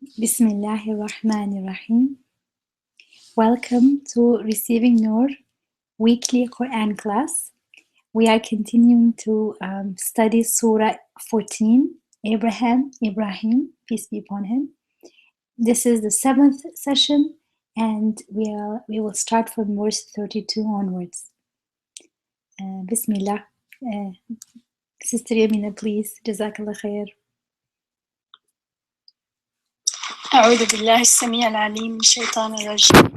Bismillahirrahmanirrahim. Welcome to Receiving Noor weekly Quran class. We are continuing to study Surah 14, Ibrahim, peace be upon him. This is the 7th session, and we will start from verse 32 onwards. Bismillah. Sister Yamina, please. Jazakallah khair. أعوذ بالله السميع العليم من الشيطان الرجيم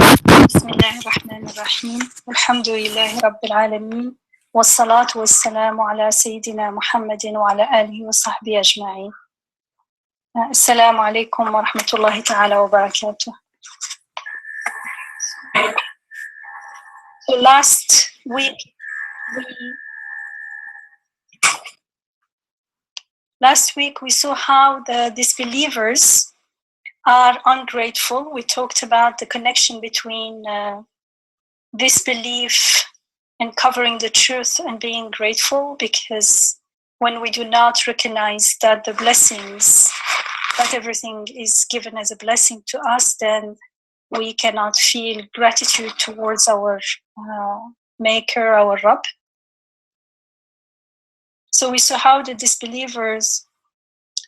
بسم الله الرحمن الرحيم الحمد لله رب العالمين والصلاة والسلام على سيدنا محمد وعلى آله وصحبه أجمعين السلام عليكم ورحمة الله تعالى وبركاته. So last week we saw how the disbelievers are ungrateful. We talked about the connection between disbelief and covering the truth and being grateful, because when we do not recognize that the blessings, that everything is given as a blessing to us, then we cannot feel gratitude towards our maker, our Rabb. So we saw how the disbelievers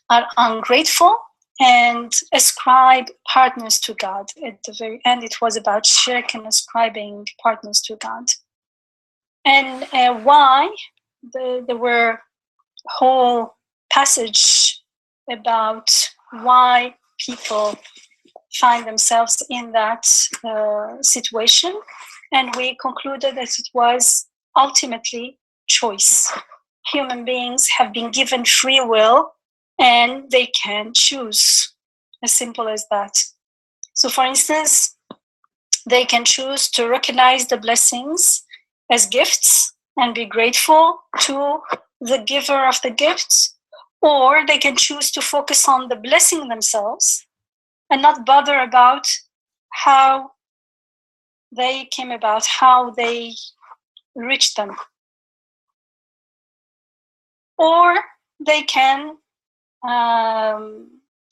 are ungrateful and ascribe partners to God. At the very end, it was about shirk and ascribing partners to God. And why? There were whole passage about why people find themselves in that situation. And we concluded that it was ultimately choice. Human beings have been given free will, and they can choose, as simple as that. So for instance, they can choose to recognize the blessings as gifts and be grateful to the giver of the gifts, or they can choose to focus on the blessing themselves and not bother about how they came about, how they reached them. Or they can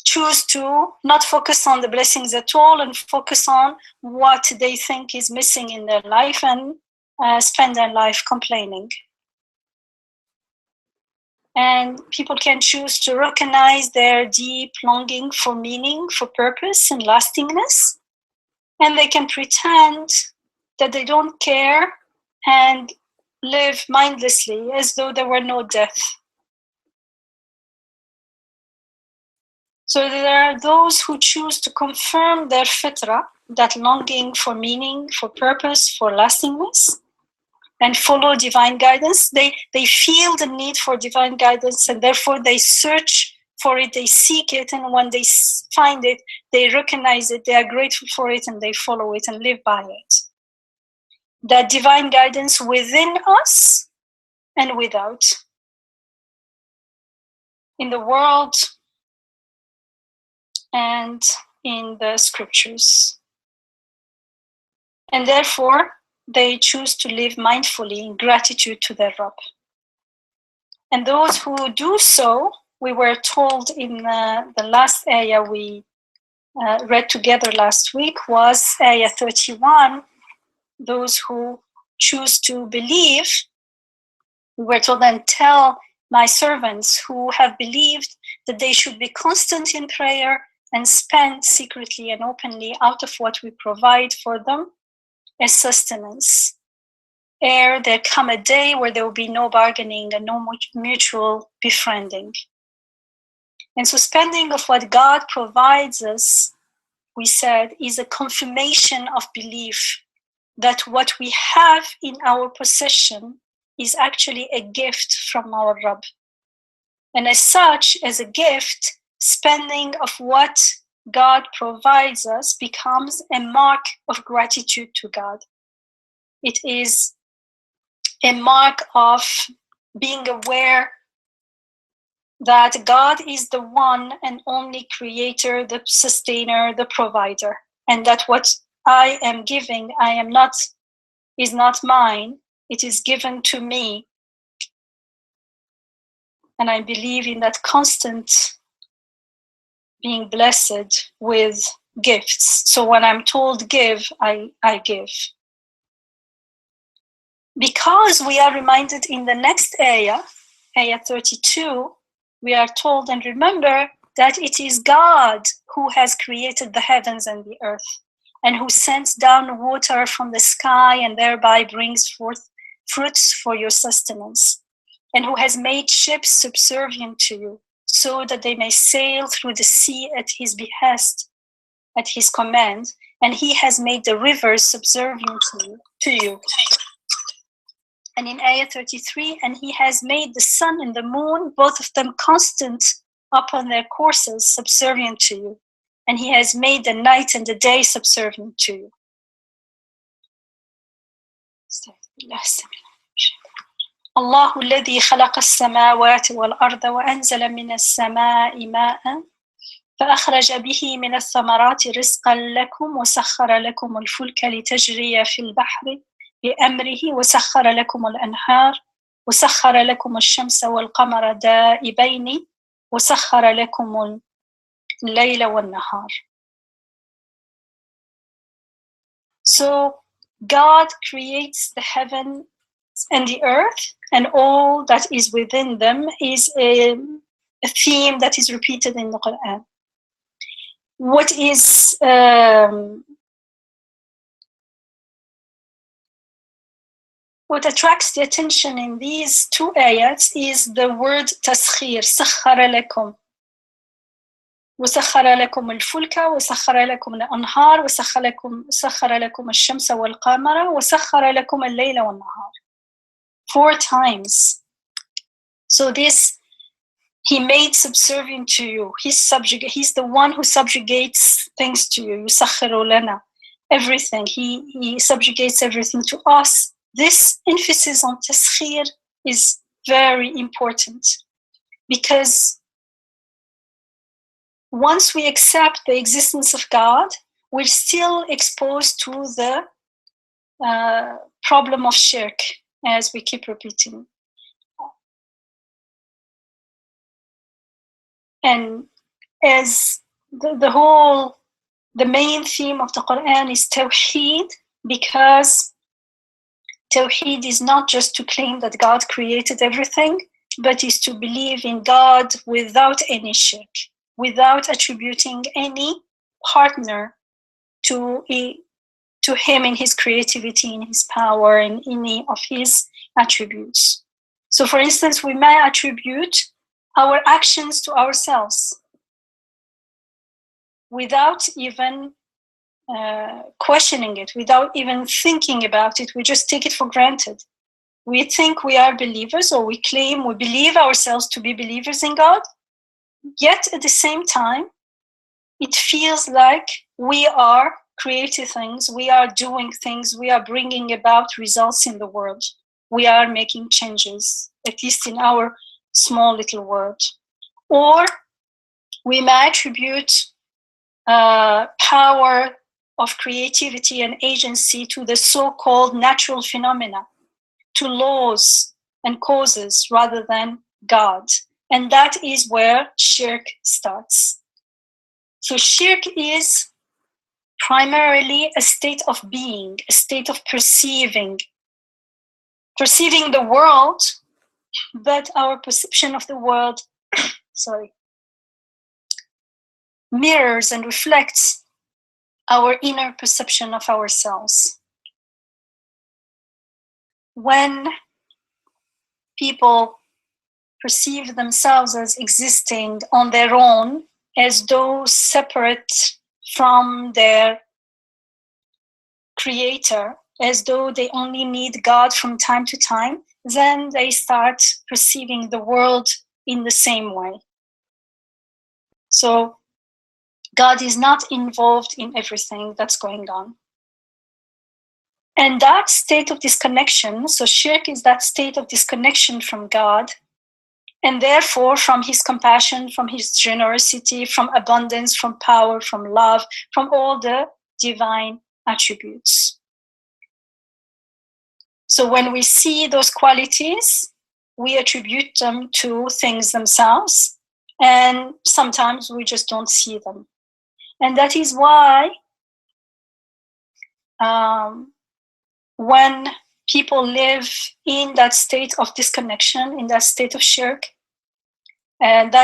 choose to not focus on the blessings at all and focus on what they think is missing in their life and spend their life complaining. And people can choose to recognize their deep longing for meaning, for purpose and lastingness, and they can pretend that they don't care and live mindlessly as though there were no death. So there are those who choose to confirm their fitrah, that longing for meaning, for purpose, for lastingness, and follow divine guidance. They feel the need for divine guidance, and therefore they search for it, they seek it, and when they find it, they recognize it, they are grateful for it, and they follow it and live by it. That divine guidance within us and without. In the world, and in the scriptures. And therefore, they choose to live mindfully in gratitude to their Rabb. And those who do so, we were told in the last ayah we read together last week was ayah 31, those who choose to believe, we were told, and tell my servants who have believed that they should be constant in prayer and spend secretly and openly out of what we provide for them as sustenance, ere there come a day where there will be no bargaining and no mutual befriending. And so spending of what God provides us, we said, is a confirmation of belief that what we have in our possession is actually a gift from our Rabb. And as such, as a gift, spending of what God provides us becomes a mark of gratitude to God. It is a mark of being aware that God is the one and only creator, the sustainer, the provider, and that what I am giving, is not mine, it is given to me. And I believe in that constant being blessed with gifts. So when I'm told give, I give. Because we are reminded in the next ayah 32, we are told, and remember that it is God who has created the heavens and the earth, and who sends down water from the sky and thereby brings forth fruits for your sustenance, and who has made ships subservient to you, so that they may sail through the sea at his behest, at his command, and he has made the rivers subservient to you. And in ayah 33, and he has made the sun and the moon, both of them constant upon their courses, subservient to you. And he has made the night and the day subservient to you. الله الذي خلق السماوات والأرض وأنزل من السماء ماء فأخرج به من الثمرات رزقا لكم وسخر لكم الفلك لتجري في البحر بأمره وسخر لكم الأنهار وسخر لكم الشمس والقمر دائبين وسخر لكم الليل والنهار. So God creates the heaven and the earth, and all that is within them is a theme that is repeated in the Quran. What is what attracts the attention in these two ayats is the word taskhir, sakhara lakum. وسخر لكم الفلك وسخر لكم الأنهار وسخر لكم الشمس والقمر وسخر لكم الليل والنهار. 4 times. So this, he made subservient to you. He's the one who subjugates things to you. يسخر لنا everything. He subjugates everything to us. This emphasis on taskhir is very important, because once we accept the existence of God, we're still exposed to the problem of shirk, as we keep repeating. And as the main theme of the Quran is Tawheed, because Tawheed is not just to claim that God created everything, but is to believe in God without any shirk, without attributing any partner to him in his creativity, in his power, in any of his attributes. So for instance, we may attribute our actions to ourselves without even questioning it, without even thinking about it. We just take it for granted. We think we are believers, or we claim we believe ourselves to be believers in God, yet at the same time, it feels like we are creating things, we are doing things, we are bringing about results in the world. We are making changes, at least in our small little world. Or we may attribute power of creativity and agency to the so-called natural phenomena, to laws and causes rather than God. And that is where shirk starts. So shirk is primarily a state of being, a state of perceiving the world, but our perception of the world mirrors and reflects our inner perception of ourselves. When people perceive themselves as existing on their own, as though separate from their creator, as though they only need God from time to time, then they start perceiving the world in the same way. So God is not involved in everything that's going on. And that state of disconnection, so shirk is that state of disconnection from God, and therefore from his compassion, from his generosity, from abundance, from power, from love, from all the divine attributes. So when we see those qualities, we attribute them to things themselves, and sometimes we just don't see them. And that is why when people live in that state of disconnection, in that state of shirk, and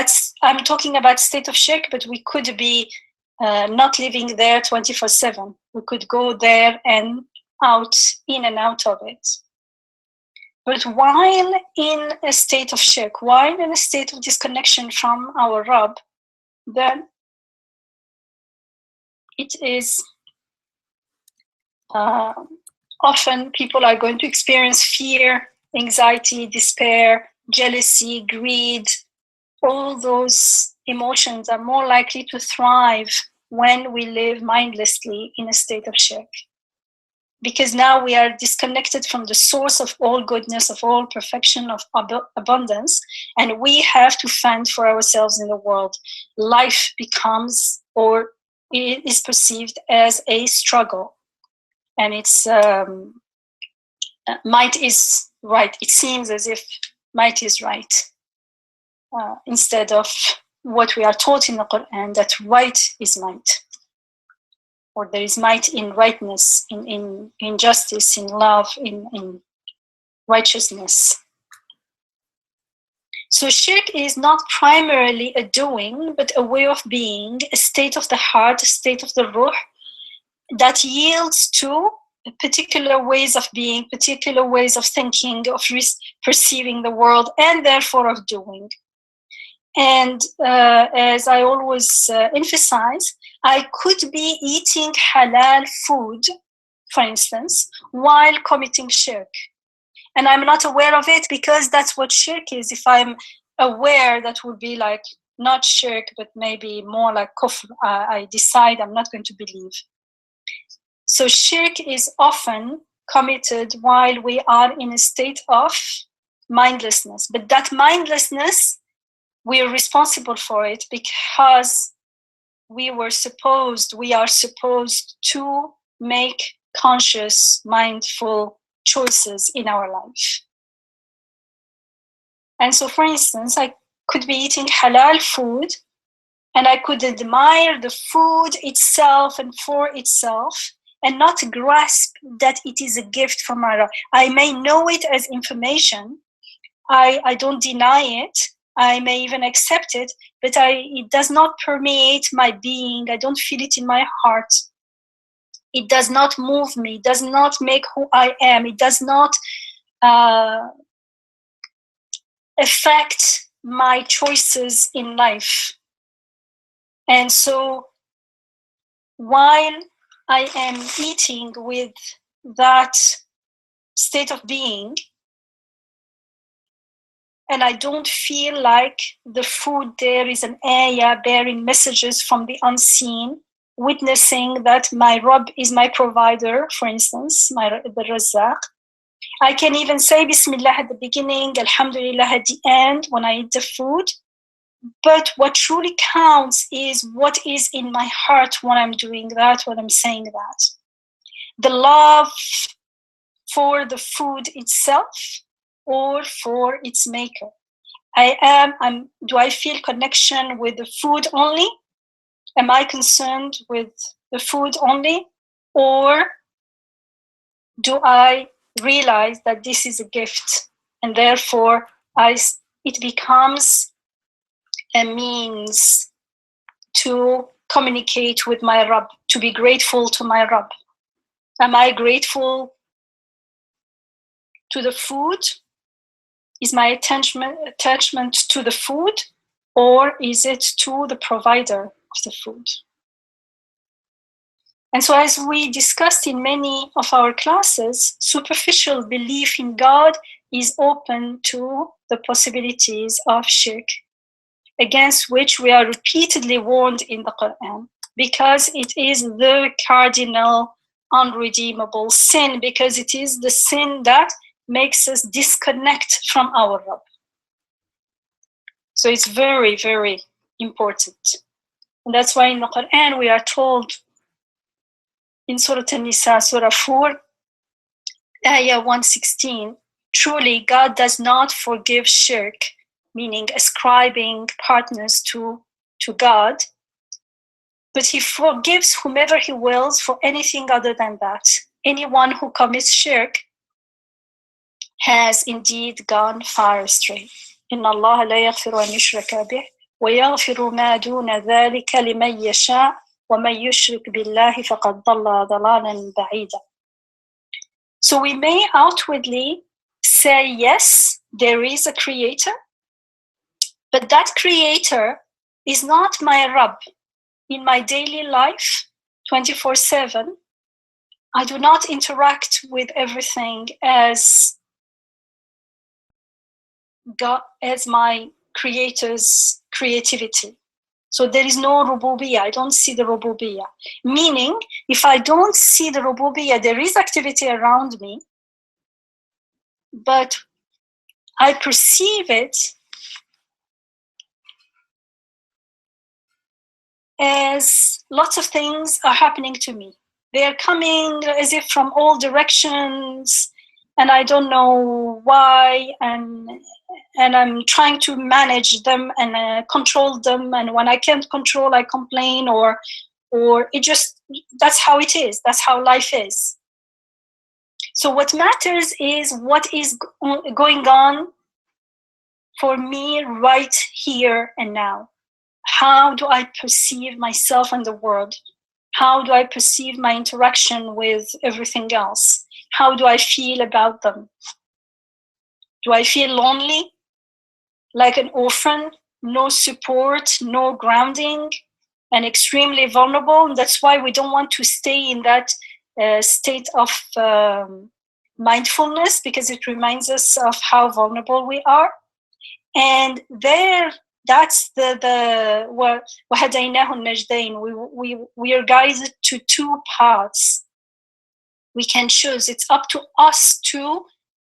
I'm talking about state of shirk, but we could be not living there 24/7. We could go there and in and out of it. But while in a state of shirk, while in a state of disconnection from our Rabb, then it is often people are going to experience fear, anxiety, despair, jealousy, greed. All those emotions are more likely to thrive when we live mindlessly in a state of shirk. Because now we are disconnected from the source of all goodness, of all perfection, of abundance, and we have to fend for ourselves in the world. Life becomes, or it is perceived as, a struggle. And it's might is right. It seems as if might is right, instead of what we are taught in the Quran, that right is might, or there is might in rightness, in justice, in love, in righteousness. So shirk is not primarily a doing, but a way of being, a state of the heart, a state of the ruh, that yields to particular ways of being, particular ways of thinking, of perceiving the world, and therefore of doing. And as I always emphasize, I could be eating halal food, for instance, while committing shirk. And I'm not aware of it, because that's what shirk is. If I'm aware, that would be like not shirk, but maybe more like kufr. I decide I'm not going to believe. So shirk is often committed while we are in a state of mindlessness. But that mindlessness, we are responsible for it, because we are supposed to make conscious, mindful choices in our life. And so, for instance, I could be eating halal food, and I could admire the food itself and for itself, and not grasp that it is a gift from Allah. I may know it as information. I don't deny it. I may even accept it, but it does not permeate my being. I don't feel it in my heart. It does not move me. It does not make who I am. It does not affect my choices in life. And so while I am eating with that state of being, and I don't feel like the food there is an ayah bearing messages from the unseen, witnessing that my Rabb is my provider, for instance, the Razzaq. I can even say Bismillah at the beginning, Alhamdulillah at the end when I eat the food. But what truly counts is what is in my heart when I'm doing that, when I'm saying that. The love for the food itself or for its maker. Do I feel connection with the food only? Am I concerned with the food only? Or do I realize that this is a gift, and therefore it becomes a means to communicate with my Rabb, to be grateful to my Rabb? Am I grateful to the food? Is my attachment to the food, or is it to the provider of the food? And so, as we discussed in many of our classes, superficial belief in God is open to the possibilities of shirk, against which we are repeatedly warned in the Quran, because it is the cardinal, unredeemable sin, because it is the sin that makes us disconnect from our Rabb. So it's very, very important. And that's why in the Quran we are told in Surah An-Nisa, Surah 4, Ayah 116, truly God does not forgive shirk, meaning ascribing partners to God. But he forgives whomever he wills for anything other than that. Anyone who commits shirk has indeed gone far astray. إن الله لا يغفر أن يشرك به ويغفر ما دون ذلك لمن يشاء ومن يشرك بالله فقد ضل ضلالا بعيدا. So we may outwardly say, yes, there is a creator, but that creator is not my Rabb. In my daily life, 24/7, I do not interact with everything as God, as my creator's creativity. So there is no rububiyyah. I don't see the rububiyyah. Meaning, if I don't see the rububiyyah, there is activity around me, but I perceive it as lots of things are happening to me. They are coming as if from all directions, and I don't know why, and I'm trying to manage them and control them, and when I can't control, I complain, or it just, that's how it is. That's how life is. So what matters is what is going on for me right here and now. How do I perceive myself and the world? How do I perceive my interaction with everything else? How do I feel about them? Do I feel lonely, like an orphan, no support, no grounding, and extremely vulnerable? And that's why we don't want to stay in that state of mindfulness, because it reminds us of how vulnerable we are. And there, that's the وَهَدَيْنَاهُ النَّجْدَيْنِ. We are guided to two paths. We can choose. It's up to us to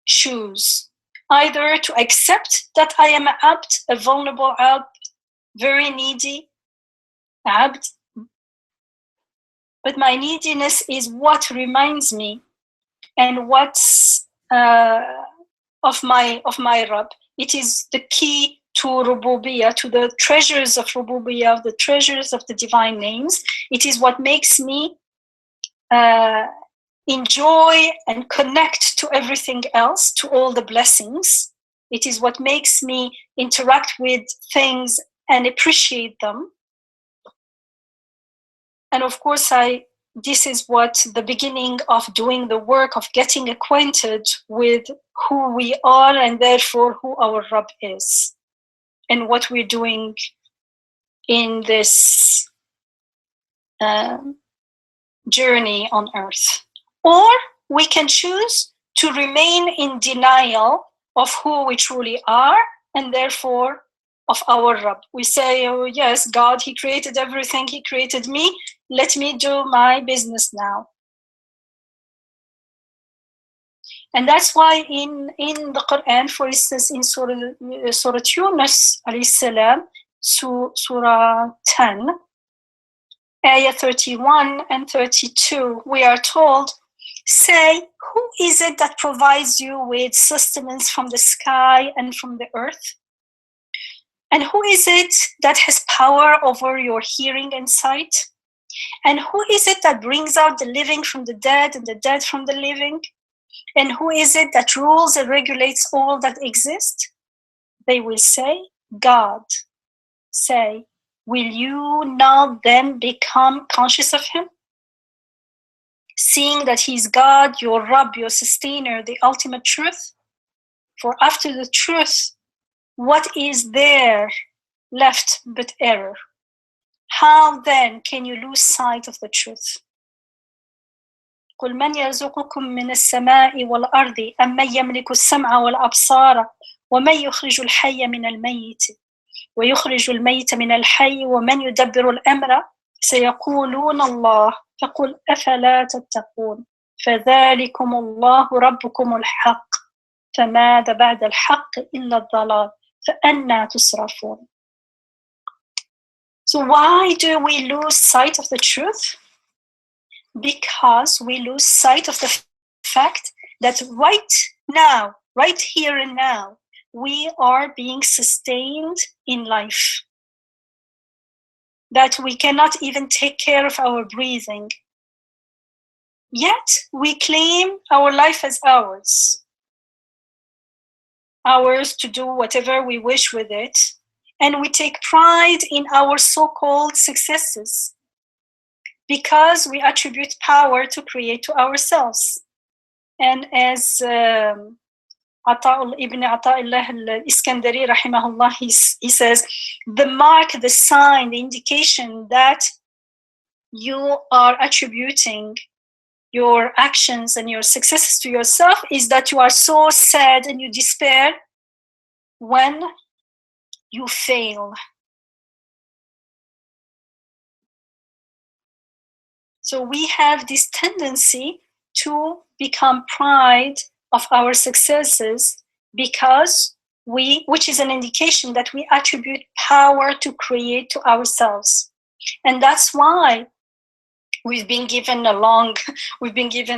choose. Either to accept that I am an abd, a vulnerable abd, very needy abd, but my neediness is what reminds me and what's of my Rabb. It is the key to rububiyyah, to the treasures of rububiyyah, the treasures of the divine names. It is what makes me enjoy and connect to everything else, to all the blessings. It is what makes me interact with things and appreciate them. And of course, this is what the beginning of doing the work of getting acquainted with who we are and therefore who our Rabb is and what we're doing in this journey on earth. Or we can choose to remain in denial of who we truly are and therefore of our Rabb. We say, oh yes, God, He created everything, He created me, let me do my business now. And that's why in the Quran, for instance, in Surah Yunus, alayhi salam, Surah 10, Ayah 31 and 32, we are told, say, who is it that provides you with sustenance from the sky and from the earth? And who is it that has power over your hearing and sight? And who is it that brings out the living from the dead and the dead from the living? And who is it that rules and regulates all that exists? They will say, God. Say, will you not then become conscious of Him? Seeing that He's God, your Rabb, your sustainer, the ultimate truth? For after the truth, what is there left but error? How then can you lose sight of the truth? قل من يرزقكم من السماء والأرض أم من يملك السمع والأبصار ومن يخرج الحي من الميت ويخرج الميت من الحي ومن يدبر الأمر سيقولون الله فقل أفلا تتقون فذلكم الله ربكم الحق فماذا بعد الحق إلا الضلال فأنى تصرفون. So why do we lose sight of the truth? Because we lose sight of the fact that right now, right here and now, we are being sustained in life, that we cannot even take care of our breathing. Yet we claim our life as ours to do whatever we wish with it, and we take pride in our so-called successes because we attribute power to create to ourselves. And as Ibn Ata'illah al-Iskandari rahimahullah, he says, the mark, the sign, the indication that you are attributing your actions and your successes to yourself is that you are so sad and you despair when you fail. So we have this tendency to become proud of our successes because which is an indication that we attribute power to create to ourselves. And that's why we've been given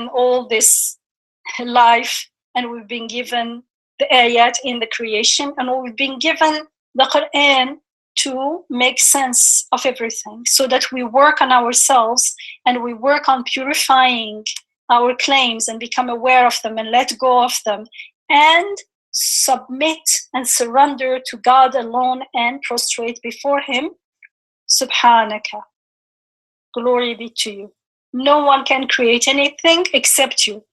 all this life, and we've been given the ayat in the creation, and we've been given the Quran to make sense of everything, so that we work on ourselves and we work on purifying our claims and become aware of them and let go of them and submit and surrender to God alone and prostrate before Him. Subhanaka. Glory be to you. No one can create anything except you.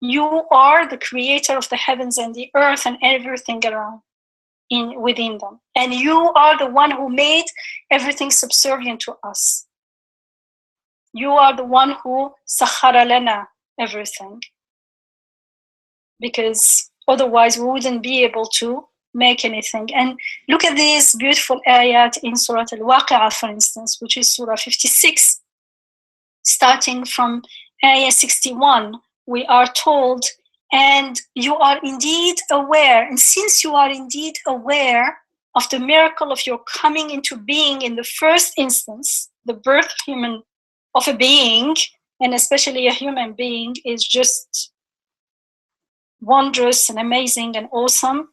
You are the creator of the heavens and the earth and everything around within them. And you are the one who made everything subservient to us. You are the one who sakhara lana everything. Because otherwise we wouldn't be able to make anything. And look at this beautiful ayat in Surah Al-Waqi'ah, for instance, which is Surah 56, starting from ayah 61. We are told, and you are indeed aware, and since you are indeed aware of the miracle of your coming into being in the first instance, the birth of a being, and especially a human being, is just wondrous and amazing and awesome.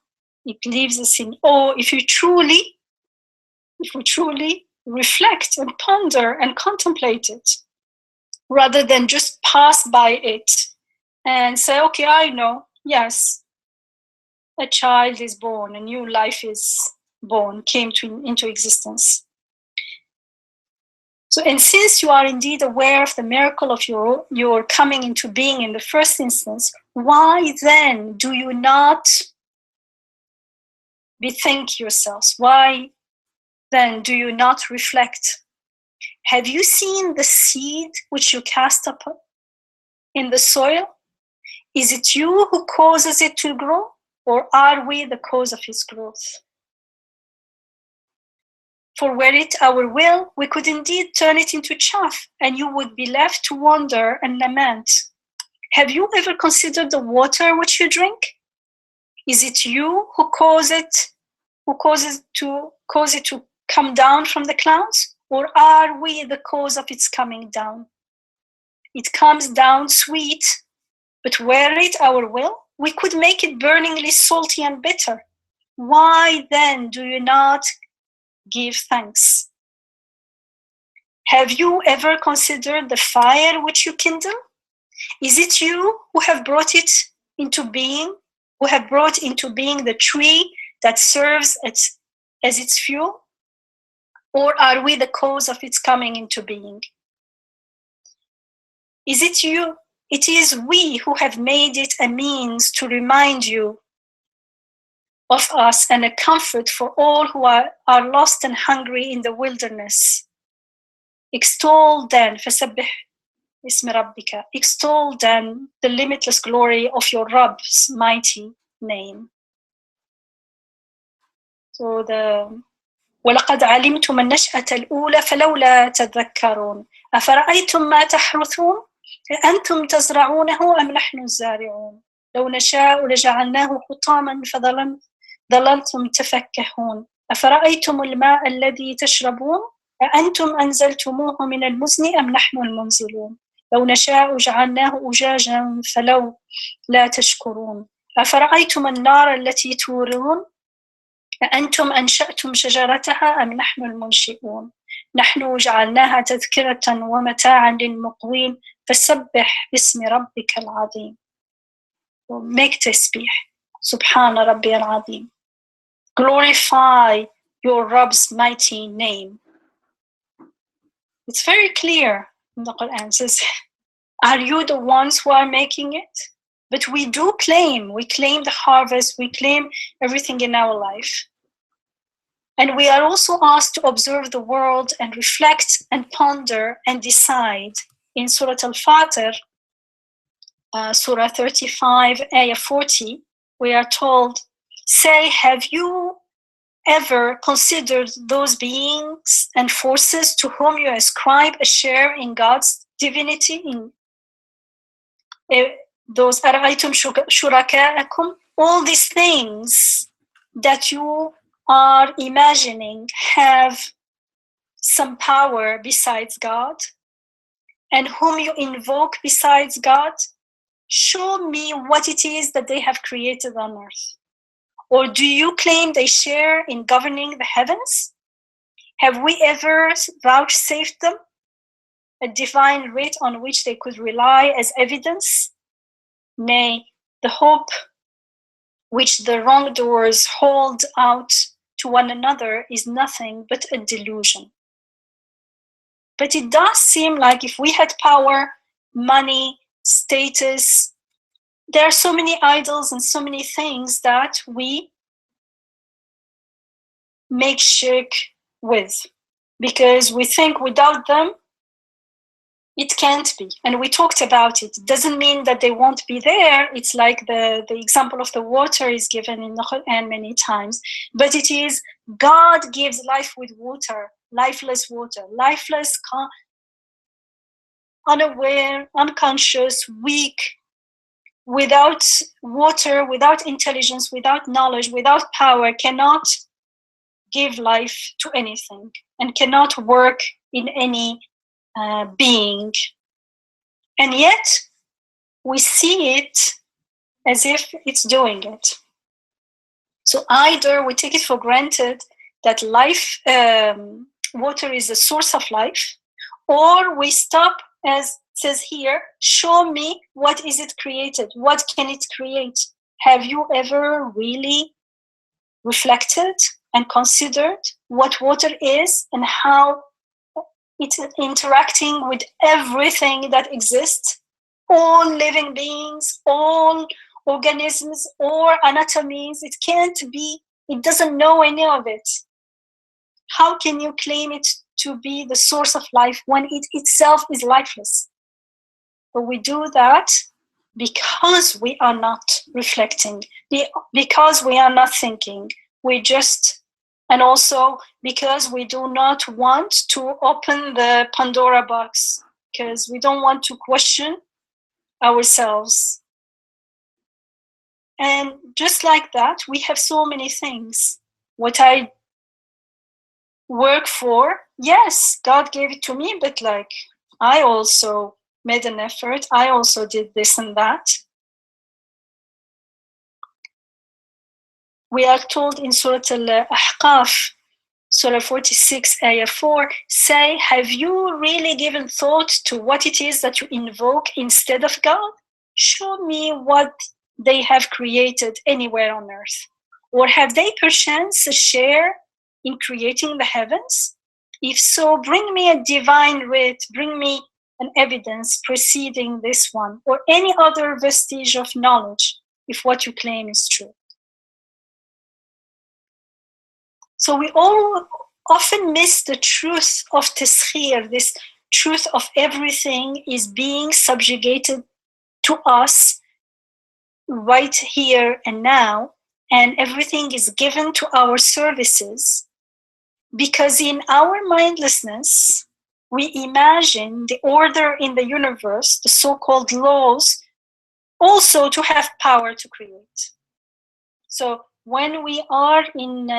It leaves us in awe if we truly reflect and ponder and contemplate it, rather than just pass by it and say, okay, I know, yes, a child is born, a new life is born, came into existence. So, and since you are indeed aware of the miracle of your coming into being in the first instance, why then do you not bethink yourselves? Why then do you not reflect? Have you seen the seed which you cast up in the soil? Is it you who causes it to grow, or are we the cause of its growth? For were it our will, we could indeed turn it into chaff, and you would be left to wander and lament. Have you ever considered the water which you drink? Is it you who cause it to come down from the clouds, or are we the cause of its coming down? It comes down sweet, but were it our will, we could make it burningly salty and bitter. Why then do you not give thanks? Have you ever considered the fire which you kindle? Is it you who have brought it into being, who have brought into being the tree that serves as its fuel? Or are we the cause of its coming into being? Is it you? It is we who have made it a means to remind you of us and a comfort for all who are lost and hungry in the wilderness. Extol then, فَسَبِّحْ اسم ربك. Extol then the limitless glory of your Rabb's mighty name. So وَلَقَدْ عَلِمْتُمْ النَّشْأَةَ الْأُولَى فَلَوْلَا تَذَكَّرُونَ أَفَرَأَيْتُمْ مَا تَحْرُثُونَ أَأَنْتُمْ تَزْرَعُونَهُ أَمْ نَحْنُ الزَّارِعُونَ لَوْ نَشَاءُ لَجَعَلْنَاهُ حُطَامًا فَظَلَلْتُمْ تَفَكَّهُونَ أَفَرَأَيْتُمُ الْمَاءَ الَّذِي تَشْرَبُونَ أأنتم أنزلتموه من المزن أم نحن المنزلون لو نشاء جعلناه أجاجا فلو لا تشكرون أفرأيتم النار التي تورون أأنتم أنشأتم شجرتها أم نحن المنشئون نحن جعلناها تذكرة ومتاعا للمقوين فسبح باسم ربك العظيم. Make تسبيح سبحان ربي العظيم. Glorify your Rabb's mighty name. It's very clear in the Quran. It says, are you the ones who are making it? But we claim the harvest, we claim everything in our life. And we are also asked to observe the world and reflect and ponder and decide. In Surah Al-Fatir, Surah 35, Ayah 40, we are told, say, have you ever considered those beings and forces to whom you ascribe a share in God's divinity? In those أَرَأَيْتُمْ شُرَكَاءَكُمْ, all these things that you are imagining have some power besides God, and whom you invoke besides God, show me what it is that they have created on earth. Or do you claim they share in governing the heavens? Have we ever vouchsafed them a divine writ on which they could rely as evidence? Nay, the hope which the wrongdoers hold out to one another is nothing but a delusion. But it does seem like if we had power, money, status, there are so many idols and so many things that we make shirk with, because we think without them, it can't be. And we talked about it. It doesn't mean that they won't be there. It's like the example of the water is given in the Quran many times. But it is God gives life with water, lifeless water, lifeless, unaware, unconscious, weak, without water, without intelligence, without knowledge, without power, cannot give life to anything and cannot work in any being. And yet we see it as if it's doing it. So either we take it for granted that life, water is the source of life, or we stop, as it says here, show me what is it created, what can it create. Have you ever really reflected and considered what water is and how it's interacting with everything that exists, all living beings, all organisms, or anatomies? It can't be, it doesn't know any of it. How can you claim it to be the source of life when it itself is lifeless? But we do that because we are not reflecting, because we are not thinking. We just, and also because we do not want to open the Pandora box, because we don't want to question ourselves. And just like that, we have so many things. What I work for, yes, God gave it to me, but like I also made an effort. I also did this and that. We are told in Surah Al-Ahqaf, Surah 46, Ayah 4, say, have you really given thought to what it is that you invoke instead of God? Show me what they have created anywhere on earth. Or have they perchance a share in creating the heavens? If so, bring me a divine writ, bring me an evidence preceding this one, or any other vestige of knowledge, if what you claim is true. So we all often miss the truth of taskhir, this truth of everything is being subjugated to us right here and now, and everything is given to our services, because in our mindlessness, we imagine the order in the universe, the so-called laws, also to have power to create. So when we are in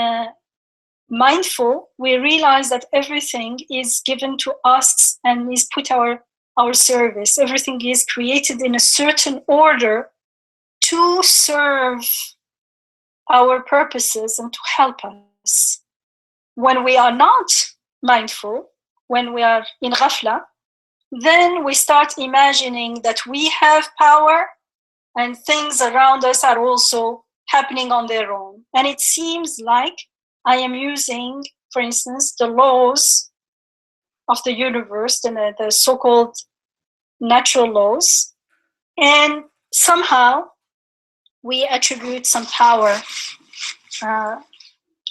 mindful, we realize that everything is given to us and is put our service. Everything is created in a certain order to serve our purposes and to help us. When we are not mindful, when we are in ghafla, then we start imagining that we have power and things around us are also happening on their own. And it seems like I am using, for instance, the laws of the universe, the so-called natural laws, and somehow we attribute some power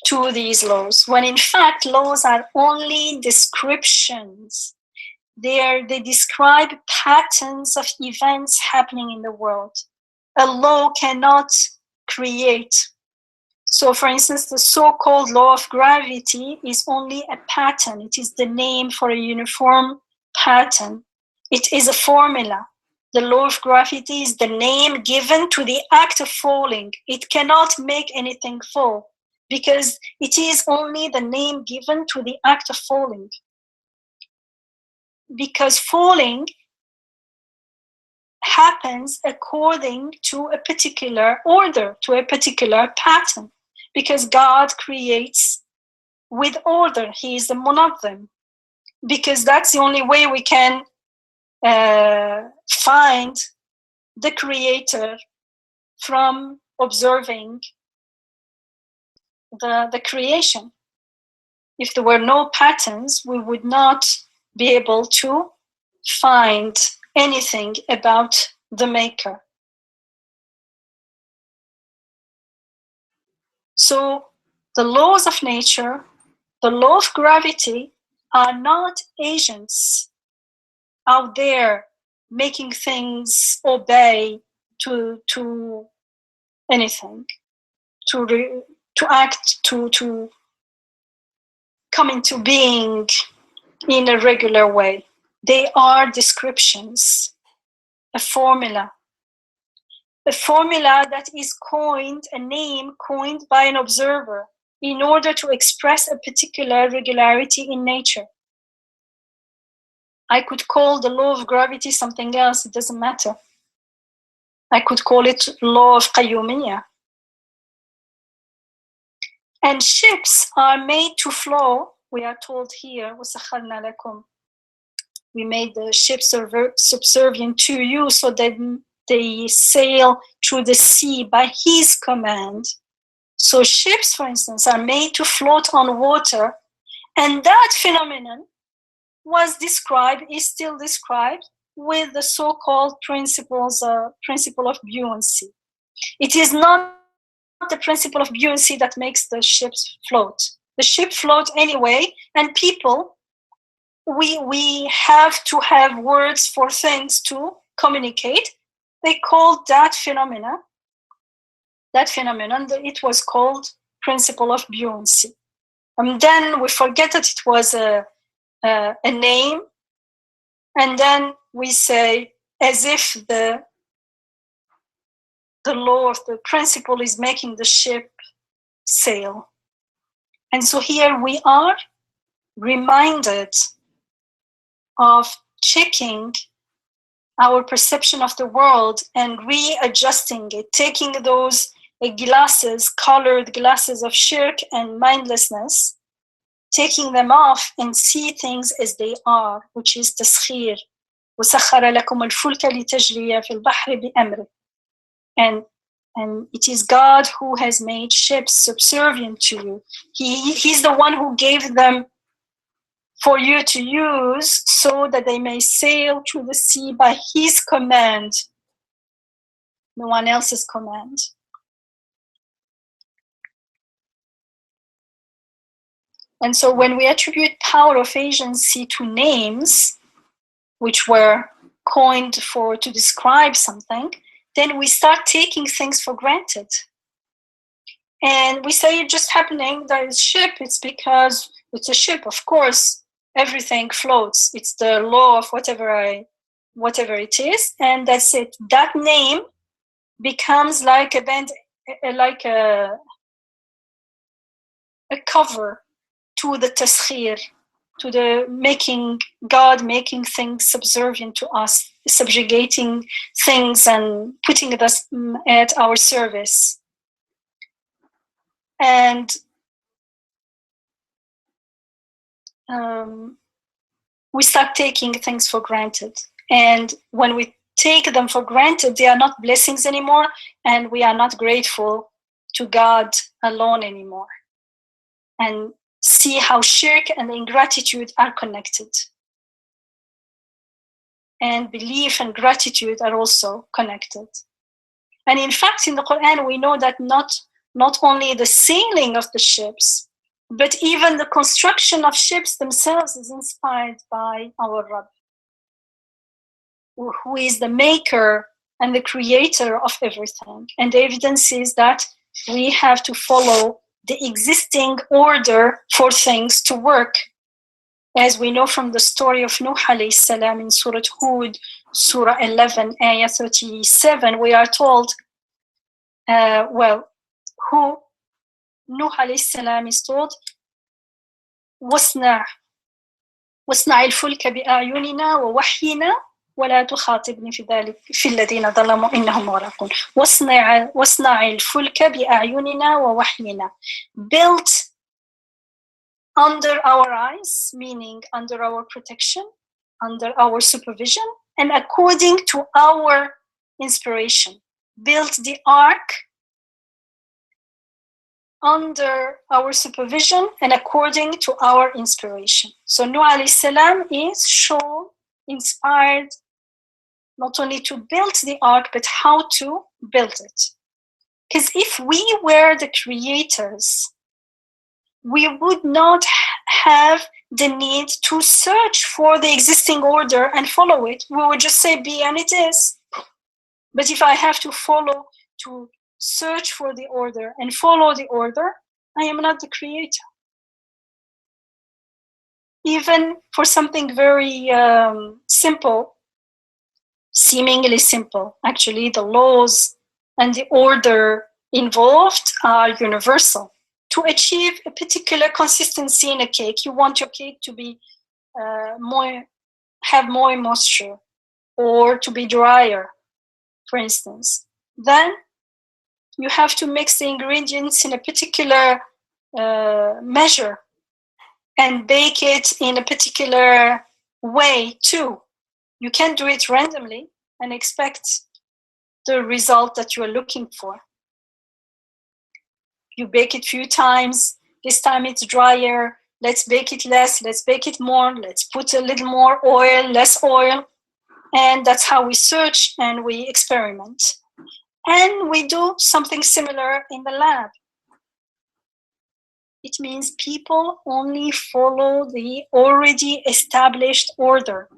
to these laws, when in fact laws are only descriptions. They describe patterns of events happening in the world. A law cannot create. So for instance, the so-called law of gravity is only a pattern. It is the name for a uniform pattern. It is a formula. The law of gravity is the name given to the act of falling. It cannot make anything fall because it is only the name given to the act of falling. Because falling happens according to a particular order, to a particular pattern, because God creates with order. He is the munazzim, because that's the only way we can find the creator from observing the creation. If there were no patterns, we would not be able to find anything about the maker. So the laws of nature, the law of gravity, are not agents out there making things obey to anything, to act, to come into being in a regular way. They are descriptions, a formula that is coined, a name coined by an observer in order to express a particular regularity in nature. I could call the law of gravity something else, it doesn't matter. I could call it law of qayyumiyya. And ships are made to flow, we are told here, وَسَخَّرْنَا لَكُمْ. We made the ships subservient to you so that they sail through the sea by his command. So ships, for instance, are made to float on water, and that phenomenon was described, is still described, with the so-called principle of buoyancy. It is not the principle of buoyancy that makes the ships float. The ship floats anyway, and people, we have to have words for things to communicate. They called that phenomenon, it was called principle of buoyancy. And then we forget that it was a name, and then we say, as if the law of the principle is making the ship sail. And so here we are reminded of checking our perception of the world and readjusting it, taking those glasses, colored glasses of shirk and mindlessness, taking them off and see things as they are, which is taskhir. وَسَخَّرَ لَكُمُ الْفُلْكَ لِتَجْرِيَ فِي الْبَحْرِ بِأَمْرِهِ. And it is God who has made ships subservient to you. He's the one who gave them for you to use so that they may sail through the sea by his command, no one else's command. And so when we attribute power of agency to names, which were coined to describe something, then we start taking things for granted. And we say it's just happening, that is ship, it's because it's a ship, of course, everything floats. It's the law of whatever it is, and that's it. That name becomes like a cover to the taskhir, to the making things subservient to us, subjugating things and putting us at our service. And we start taking things for granted. And when we take them for granted, they are not blessings anymore, and we are not grateful to God alone anymore. And see how shirk and ingratitude are connected. And belief and gratitude are also connected. And in fact, in the Quran, we know that not only the sailing of the ships, but even the construction of ships themselves is inspired by our Rabb, who is the maker and the creator of everything. And the evidence is that we have to follow the existing order for things to work. As we know from the story of Nuh alayhi salam in Surah Hud, Surah 11, Ayah 37, we are told, who Nuh alayhi salam is told, واصنع الفلك بأعيننا ووحينا ولا تخاطبني في الذين ظلموا إنهم مغرقون. واصنع الفلك بأعيننا ووحينا. Built under our eyes, meaning under our protection, under our supervision, and according to our inspiration. Built the ark under our supervision and according to our inspiration. So Nuh alayhi salam is shown, inspired, not only to build the ark, but how to build it. Because if we were the creators, we would not have the need to search for the existing order and follow it. We would just say be and it is. But if I have to search for the order and follow the order, I am not the creator. Even for something very simple, seemingly simple, actually the laws and the order involved are universal. To achieve a particular consistency in a cake, you want your cake to be have more moisture, or to be drier, for instance. Then you have to mix the ingredients in a particular measure and bake it in a particular way too. You can't do it randomly and expect the result that you are looking for. You bake it a few times. This time it's drier. Let's bake it less. Let's bake it more. Let's put a little more oil, less oil. And that's how we search and we experiment. And we do something similar in the lab. It means people only follow the already established order.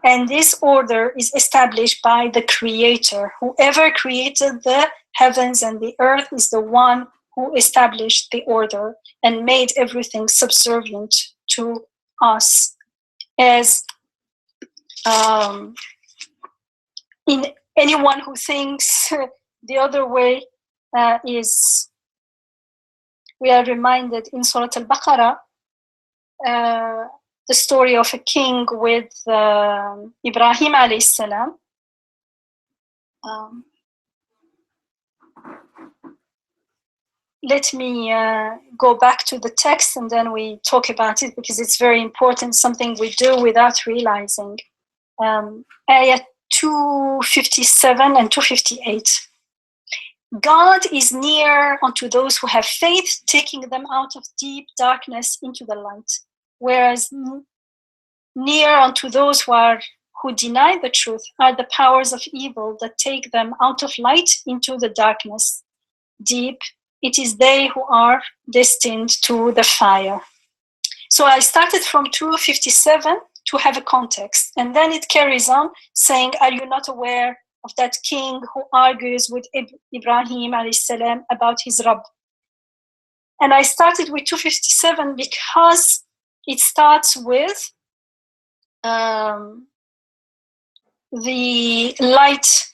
And this order is established by the creator. Whoever created the heavens and the earth is the one who established the order and made everything subservient to us. As in anyone who thinks the other way we are reminded in Surah Al-Baqarah, the story of a king with Ibrahim alayhi salam. Let me go back to the text and then we talk about it, because it's very important, something we do without realizing. Ayah 257 and 258. God is near unto those who have faith, taking them out of deep darkness into the light, whereas near unto those who deny the truth are the powers of evil that take them out of light into the darkness deep. It is they who are destined to the fire. So I started from 257 to have a context, and then it carries on saying, are you not aware of that king who argues with Ibrahim alayhi salam about his Rabb? And I started with 257 because it starts with the light.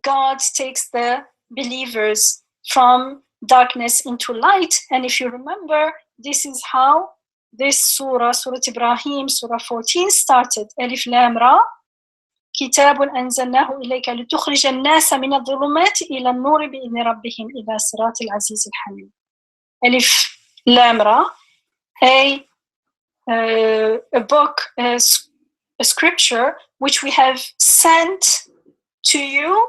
God takes the believers from darkness into light. And if you remember, this is how this surah, Surah Ibrahim, Surah 14 started, Alif Lam Ra, كتاب أنزلناه إليك لتخرج الناس من الظلمات إلى النور بإذن ربهم إلى صراط العزيز الحميد. Alif Lam Ra, a book, a scripture which we have sent to you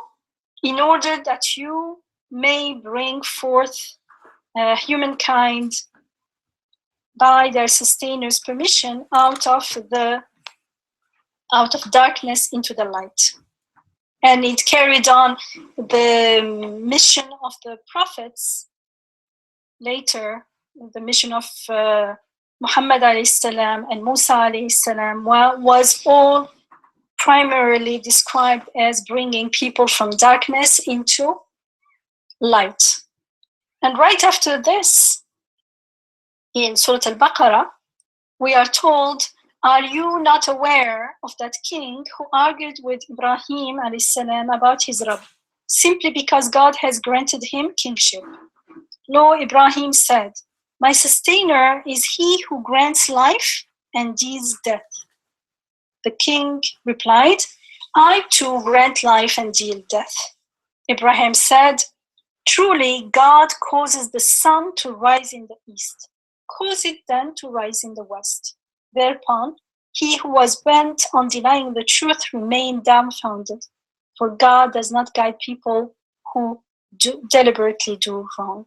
in order that you may bring forth humankind by their sustainers' permission out of darkness into the light. And it carried on the mission of the prophets later, the mission of Muhammad alayhi salam and Musa alayhi salam was all primarily described as bringing people from darkness into light. And right after this, in Surah Al-Baqarah, we are told, are you not aware of that king who argued with Ibrahim alayhi salam about his Rabb, simply because God has granted him kingship? Lo, Ibrahim said, my sustainer is he who grants life and deals death. The king replied, I too grant life and deal death. Ibrahim said, truly God causes the sun to rise in the east. Cause it then to rise in the west. Thereupon, he who was bent on denying the truth remained dumbfounded, for God does not guide people who deliberately do wrong.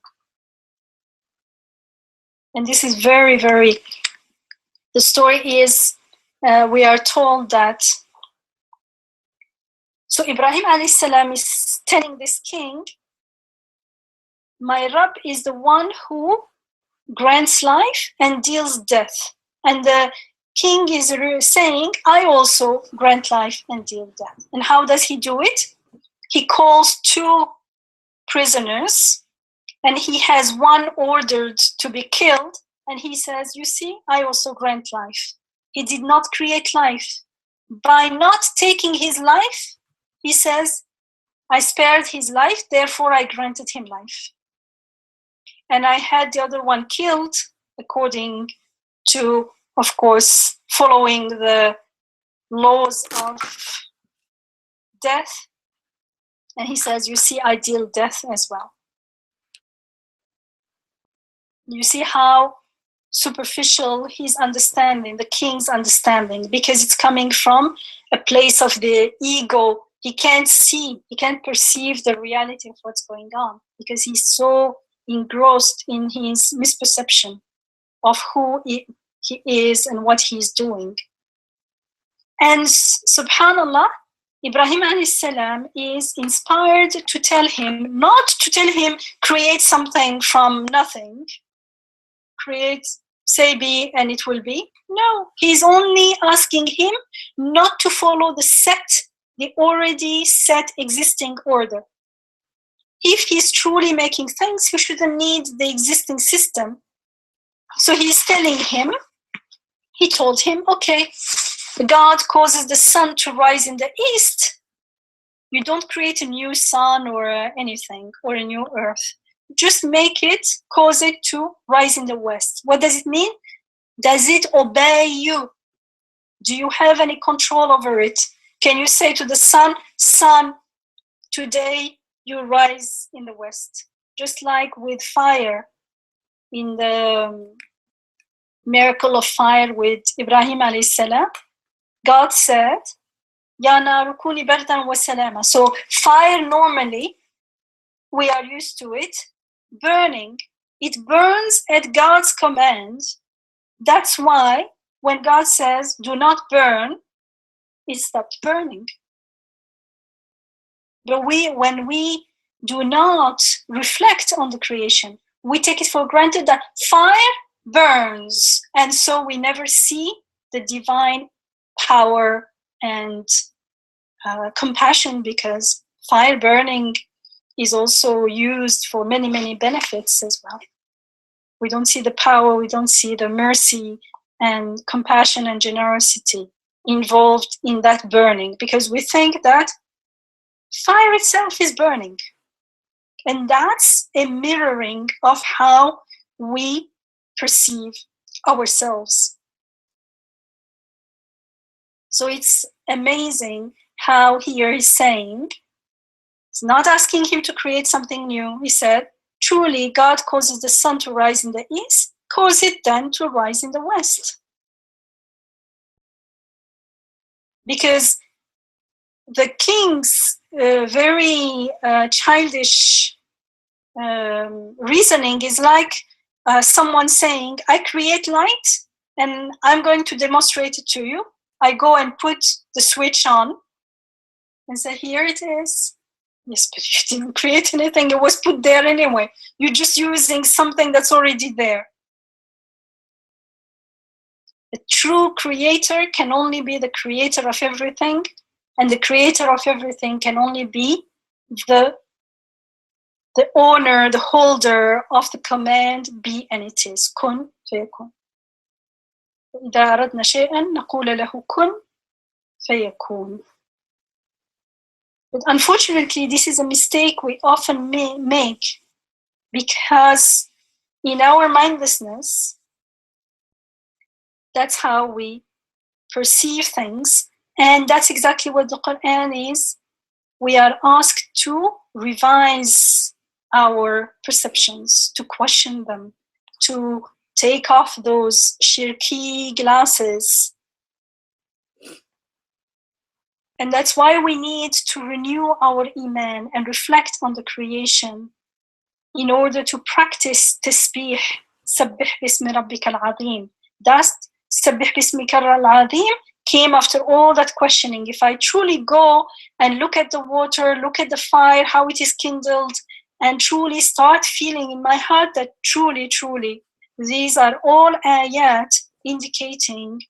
And this is very, very, the story is, we are told that, so Ibrahim alayhi salam is telling this king, my Rabb is the one who grants life and deals death. And the king is saying, I also grant life and deal death. And how does he do it? He calls two prisoners, and he has one ordered to be killed, and he says, you see, I also grant life. He did not create life. By not taking his life, he says, I spared his life, therefore I granted him life. And I had the other one killed according to, of course, following the laws of death. And he says, you see, I deal death as well. You see how superficial his understanding, the king's understanding, because it's coming from a place of the ego. He can't see, he can't perceive the reality of what's going on because he's so engrossed in his misperception of who he is and what he's doing. And subhanallah, Ibrahim alayhi salam is inspired to tell him, not to tell him create something from nothing, create, say be and it will be. No, he's only asking him not to follow the already set existing order. If he's truly making things, he shouldn't need the existing system. So he's telling him, he told him, okay, God causes the sun to rise in the east. You don't create a new sun or anything, or a new earth. Just make it, cause it to rise in the west. What does it mean? Does it obey you? Do you have any control over it? Can you say to the sun, sun, today you rise in the west? Just like with fire, in the miracle of fire with Ibrahim alayhi salam, God said, Ya naru kuni bardan wa salama. So fire normally, we are used to it, burning. It burns at God's command. That's why when God says, do not burn, it stops burning. But when we do not reflect on the creation, we take it for granted that fire burns. And so we never see the divine power and compassion, because fire burning is also used for many, many benefits as well. We don't see the power, we don't see the mercy and compassion and generosity involved in that burning, because we think that fire itself is burning. And that's a mirroring of how we perceive ourselves. So it's amazing how here he's saying, it's not asking him to create something new. He said, truly God causes the sun to rise in the east, cause it then to rise in the west. Because the king's very childish reasoning is like someone saying, I create light and I'm going to demonstrate it to you. I go and put the switch on and say, here it is. Yes, but you didn't create anything. It was put there anyway. You're just using something that's already there. The true creator can only be the creator of everything, and the creator of everything can only be the owner, the holder of the command be and it is. كن فيكون. إذا أردنا شيئا نقول له كن فيكون. But unfortunately, this is a mistake we often make, because in our mindlessness, that's how we perceive things. And that's exactly what the Quran is. We are asked to revise our perceptions, to question them, to take off those shirky glasses. And that's why we need to renew our iman and reflect on the creation in order to practice tasbih, sabbih bismi rabbika al-azim. That sabbih bismika al-azim came after all that questioning. If I truly go and look at the water, look at the fire, how it is kindled, and truly start feeling in my heart that truly, truly, these are all ayat indicating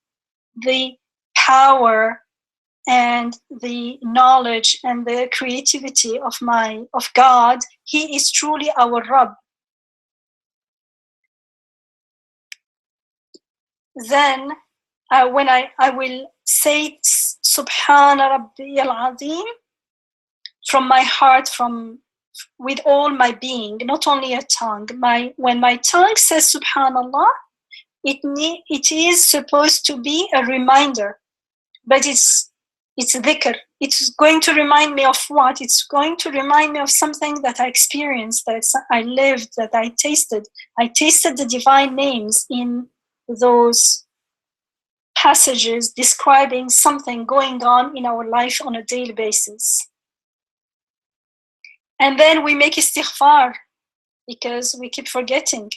the power and the knowledge and the creativity of God. He is truly our Rabb. Then when I will say Subhana Rabbi al-Azim from my heart, with all my being, not only a tongue. When my tongue says Subhanallah, it is supposed to be a reminder, but it's dhikr. It's going to remind me of what? It's going to remind me of something that I experienced, that I lived, that I tasted. I tasted the divine names in those passages describing something going on in our life on a daily basis. And then we make istighfar because we keep forgetting.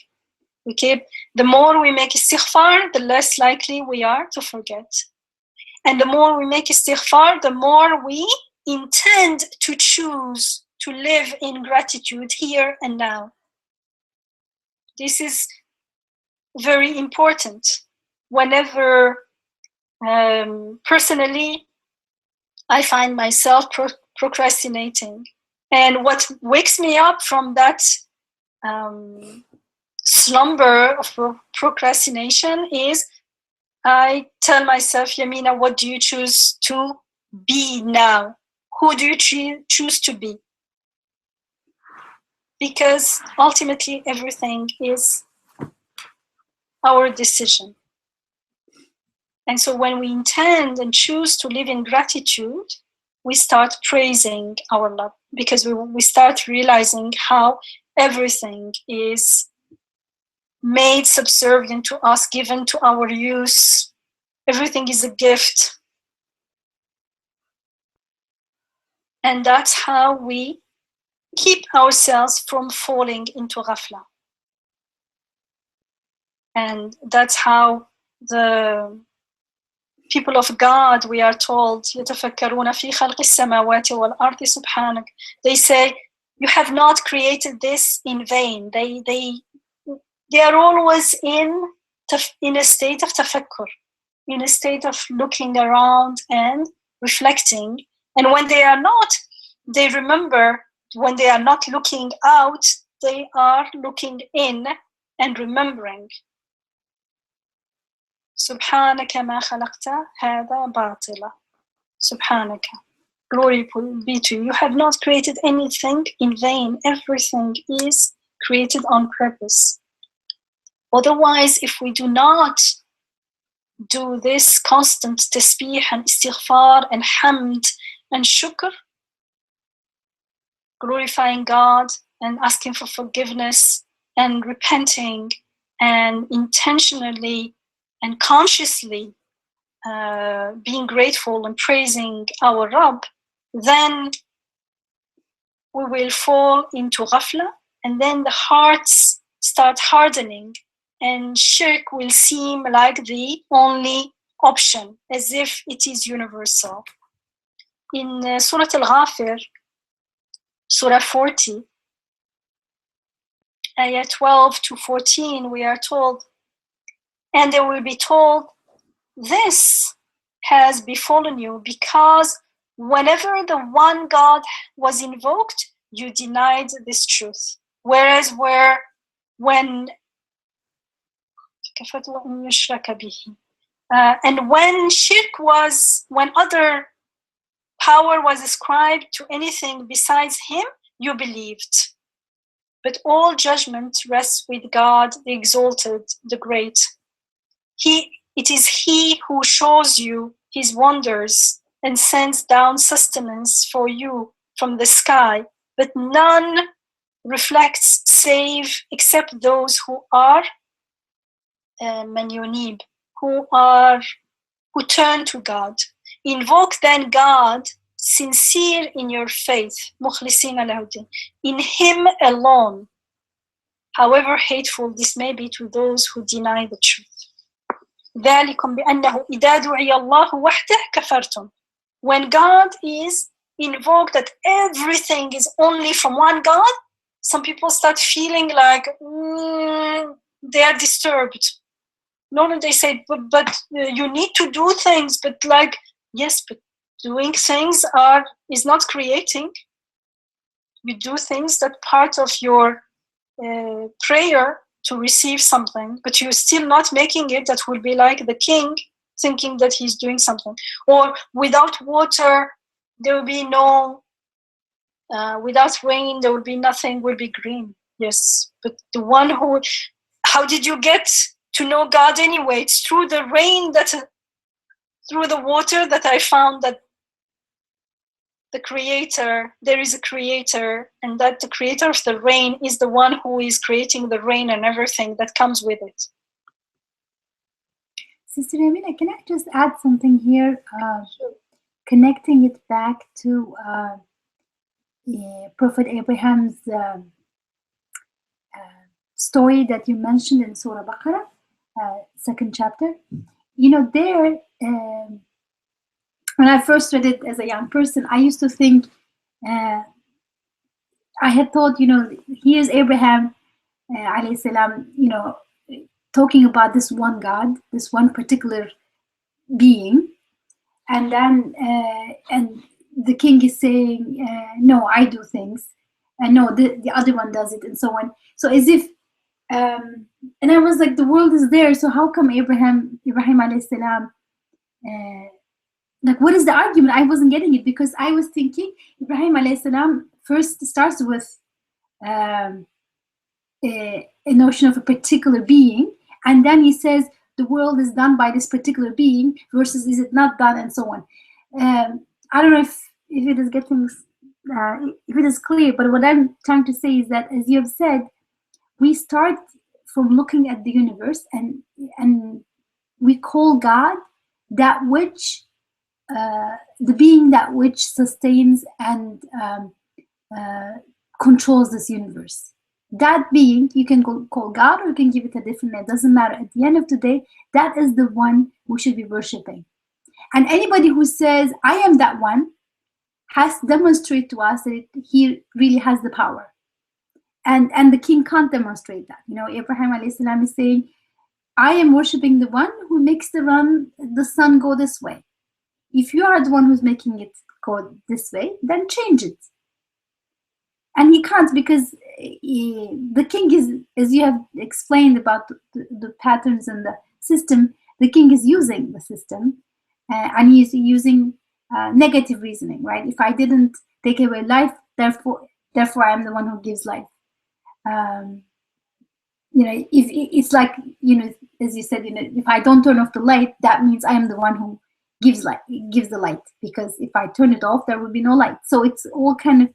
The more we make istighfar, the less likely we are to forget. And the more we make istighfar, the more we intend to choose to live in gratitude here and now. This is very important. Whenever personally I find myself procrastinating, and what wakes me up from that slumber of procrastination is I tell myself, Yamina, what do you choose to be now? Who do you choose to be? Because ultimately everything is our decision. And so when we intend and choose to live in gratitude, we start praising our Lord, because we start realizing how everything is made subservient to us, given to our use. Everything is a gift. And that's how we keep ourselves from falling into ghafla. And that's how the people of God, we are told, يَتَفَكَّرُونَ فِي خَلْقِ السَّمَاوَاتِ وَالْأَرْضِ سُبْحَانَكَ. They say, you have not created this in vain. They are always in a state of tafakkur, in a state of looking around and reflecting. And when they are not, they remember, when they are not looking out, they are looking in and remembering. Subhanaka ma khalaqta hada batila. Subhanaka. Glory be to you. You have not created anything in vain. Everything is created on purpose. Otherwise, if we do not do this constant tasbih and istighfar and hamd and shukr, glorifying God and asking for forgiveness and repenting and intentionally and consciously being grateful and praising our Rabb, then we will fall into ghafla, and then the hearts start hardening, and shirk will seem like the only option, as if it is universal. In Surah Al-Ghafir, Surah 40, ayah 12 to 14, we are told, and they will be told, this has befallen you because whenever the one God was invoked, you denied this truth. Whereas when and when shirk was, when other power was ascribed to anything besides him, you believed. But all judgment rests with God, the exalted, the great. It is he who shows you his wonders and sends down sustenance for you from the sky, but none reflects save except those who are manunib, who turn to God. Invoke then God, sincere in your faith, mukhlisina lahu, in him alone, however hateful this may be to those who deny the truth. ذلكم بأنه إذا دعي الله وحده كفرتم. When God is invoked, that everything is only from one God, some people start feeling like they are disturbed. No, they say, but you need to do things, but like, yes, but doing things is not creating. You do things that part of your prayer to receive something, but you're still not making it. That will be like the king thinking that he's doing something. Or without water, there will be no, without rain, there will be nothing, will be green. Yes, but the one who, how did you get to know God anyway? It's through the rain, through the water that I found that the creator, there is a creator, and that the creator of the rain is the one who is creating the rain and everything that comes with it. Sister Yamina, can I just add something here? Connecting it back to Prophet Abraham's story that you mentioned in Surah Baqarah, second chapter. You know, there, when I first read it as a young person, I used to think, I had thought, you know, here's Abraham, alayhi salam, you know, talking about this one God, this one particular being, and then, and the king is saying, no, I do things, and no, the other one does it, and so on. So as if, and I was like, the world is there, so how come Ibrahim alayhi salam, like, what is the argument? I wasn't getting it, because I was thinking Ibrahim alayhi salam first starts with a notion of a particular being, and then he says the world is done by this particular being versus is it not done, and so on. I don't know if it is getting, if it is clear, but what I'm trying to say is that, as you have said, we start from looking at the universe, and we call God that which, the being that which sustains and controls this universe. That being, you can call God, or you can give it a different name, it doesn't matter. At the end of the day, that is the one we should be worshipping. And anybody who says, I am that one, has to demonstrate to us that he really has the power. And the king can't demonstrate that. You know, Ibrahim alayhi salam is saying, I am worshipping the one who makes the sun go this way. If you are the one who's making it go this way, then change it. And he can't, because the king is, as you have explained about the patterns and the system, the king is using the system, and he's using negative reasoning, right? If I didn't take away life, therefore I am the one who gives life. if it's like, as you said, if I don't turn off the light, that means I am the one who gives the light, because if I turn it off, there will be no light. So it's all kind of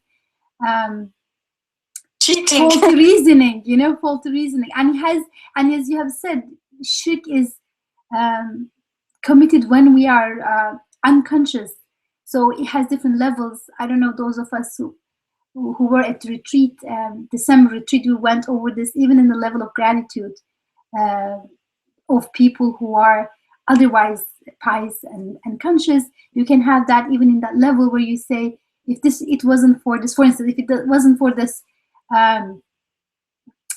cheating, faulty reasoning, faulty reasoning. And as you have said, shirk is committed when we are unconscious. So it has different levels. I don't know, those of us who were at retreat, December retreat, we went over this, even in the level of gratitude of people who are otherwise pious and conscious. You can have that even in that level where you say, if it wasn't for this, for instance, if it wasn't for this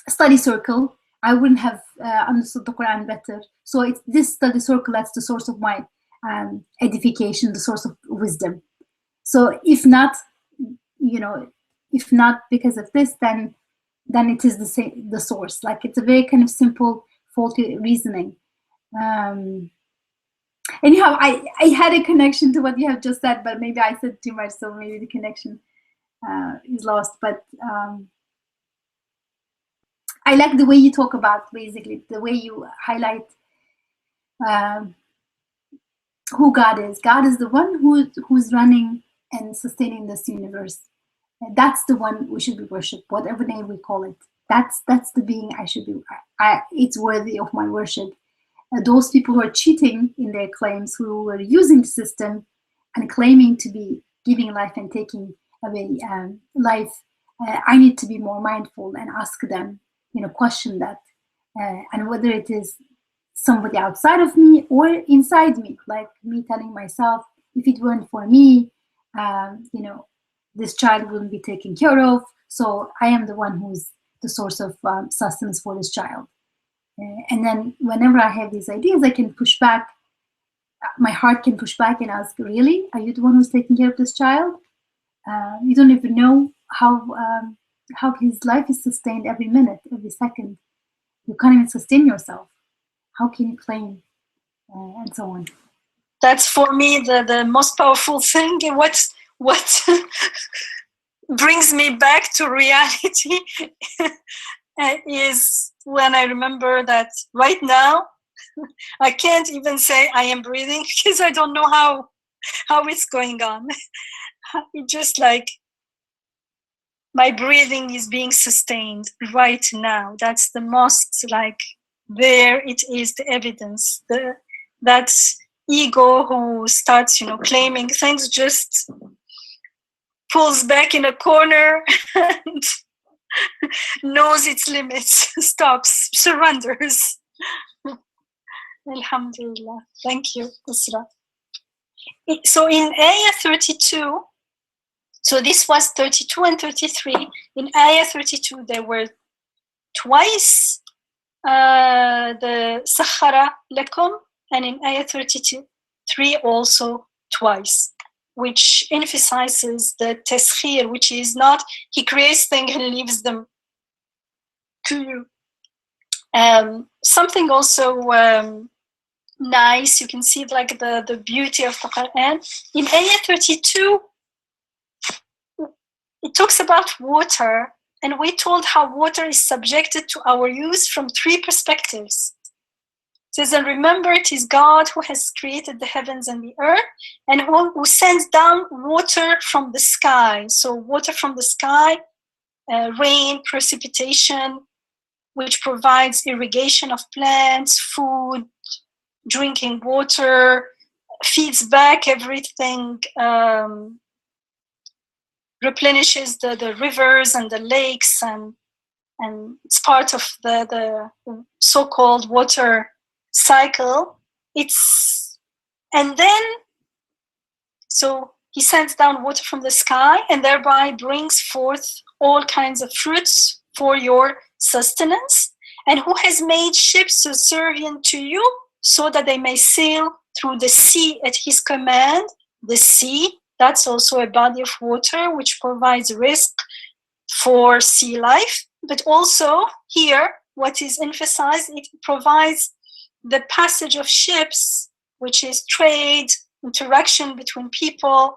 study circle, I wouldn't have understood the Quran better. So it's this study circle that's the source of my edification, the source of wisdom. So if not because of this, then it is the source. Like, it's a very kind of simple, faulty reasoning. Anyhow, I had a connection to what you have just said, but maybe I said too much, so maybe the connection is lost. But I like the way you talk about, basically, the way you highlight who God is. God is the one who's running and sustaining this universe. That's the one we should be worshipped, whatever name we call it. That's the being I should be. It's worthy of my worship. Those people who are cheating in their claims, who are using the system and claiming to be giving life and taking away life, I need to be more mindful and ask them, question that, and whether it is somebody outside of me or inside me, like me telling myself, if it weren't for me, this child wouldn't be taken care of. So I am the one who's the source of sustenance for this child. And then whenever I have these ideas, I can push back. My heart can push back and ask, really? Are you the one who's taking care of this child? You don't even know how his life is sustained every minute, every second. You can't even sustain yourself. How can you claim? And so on. That's for me the most powerful thing. What brings me back to reality is when I remember that right now I can't even say I am breathing, because I don't know how it's going on. It's just like my breathing is being sustained right now. That's the most, like, there it is, the evidence. That ego who starts, claiming things, just pulls back in a corner and knows its limits, stops, surrenders. Alhamdulillah. Thank you, Isra. So in Ayah 32, so this was 32 and 33. In Ayah 32, there were twice the Sakhara lakum, and in Ayah 33 also twice, which emphasizes the taskhir, which is not he creates things and leaves them to you. Something also nice, you can see like the beauty of the Quran. In Ayah 32, it talks about water, and we told how water is subjected to our use from three perspectives. It says, and remember, it is God who has created the heavens and the earth, and who sends down water from the sky. So water from the sky, rain, precipitation, which provides irrigation of plants, food, drinking water, feeds back everything, replenishes the rivers and the lakes, and it's part of the so-called water cycle. And then, so he sends down water from the sky and thereby brings forth all kinds of fruits for your sustenance, and who has made ships subservient to you so that they may sail through the sea at his command. The sea, that's also a body of water which provides rizq for sea life. But also here, what is emphasized, it provides the passage of ships, which is trade, interaction between people.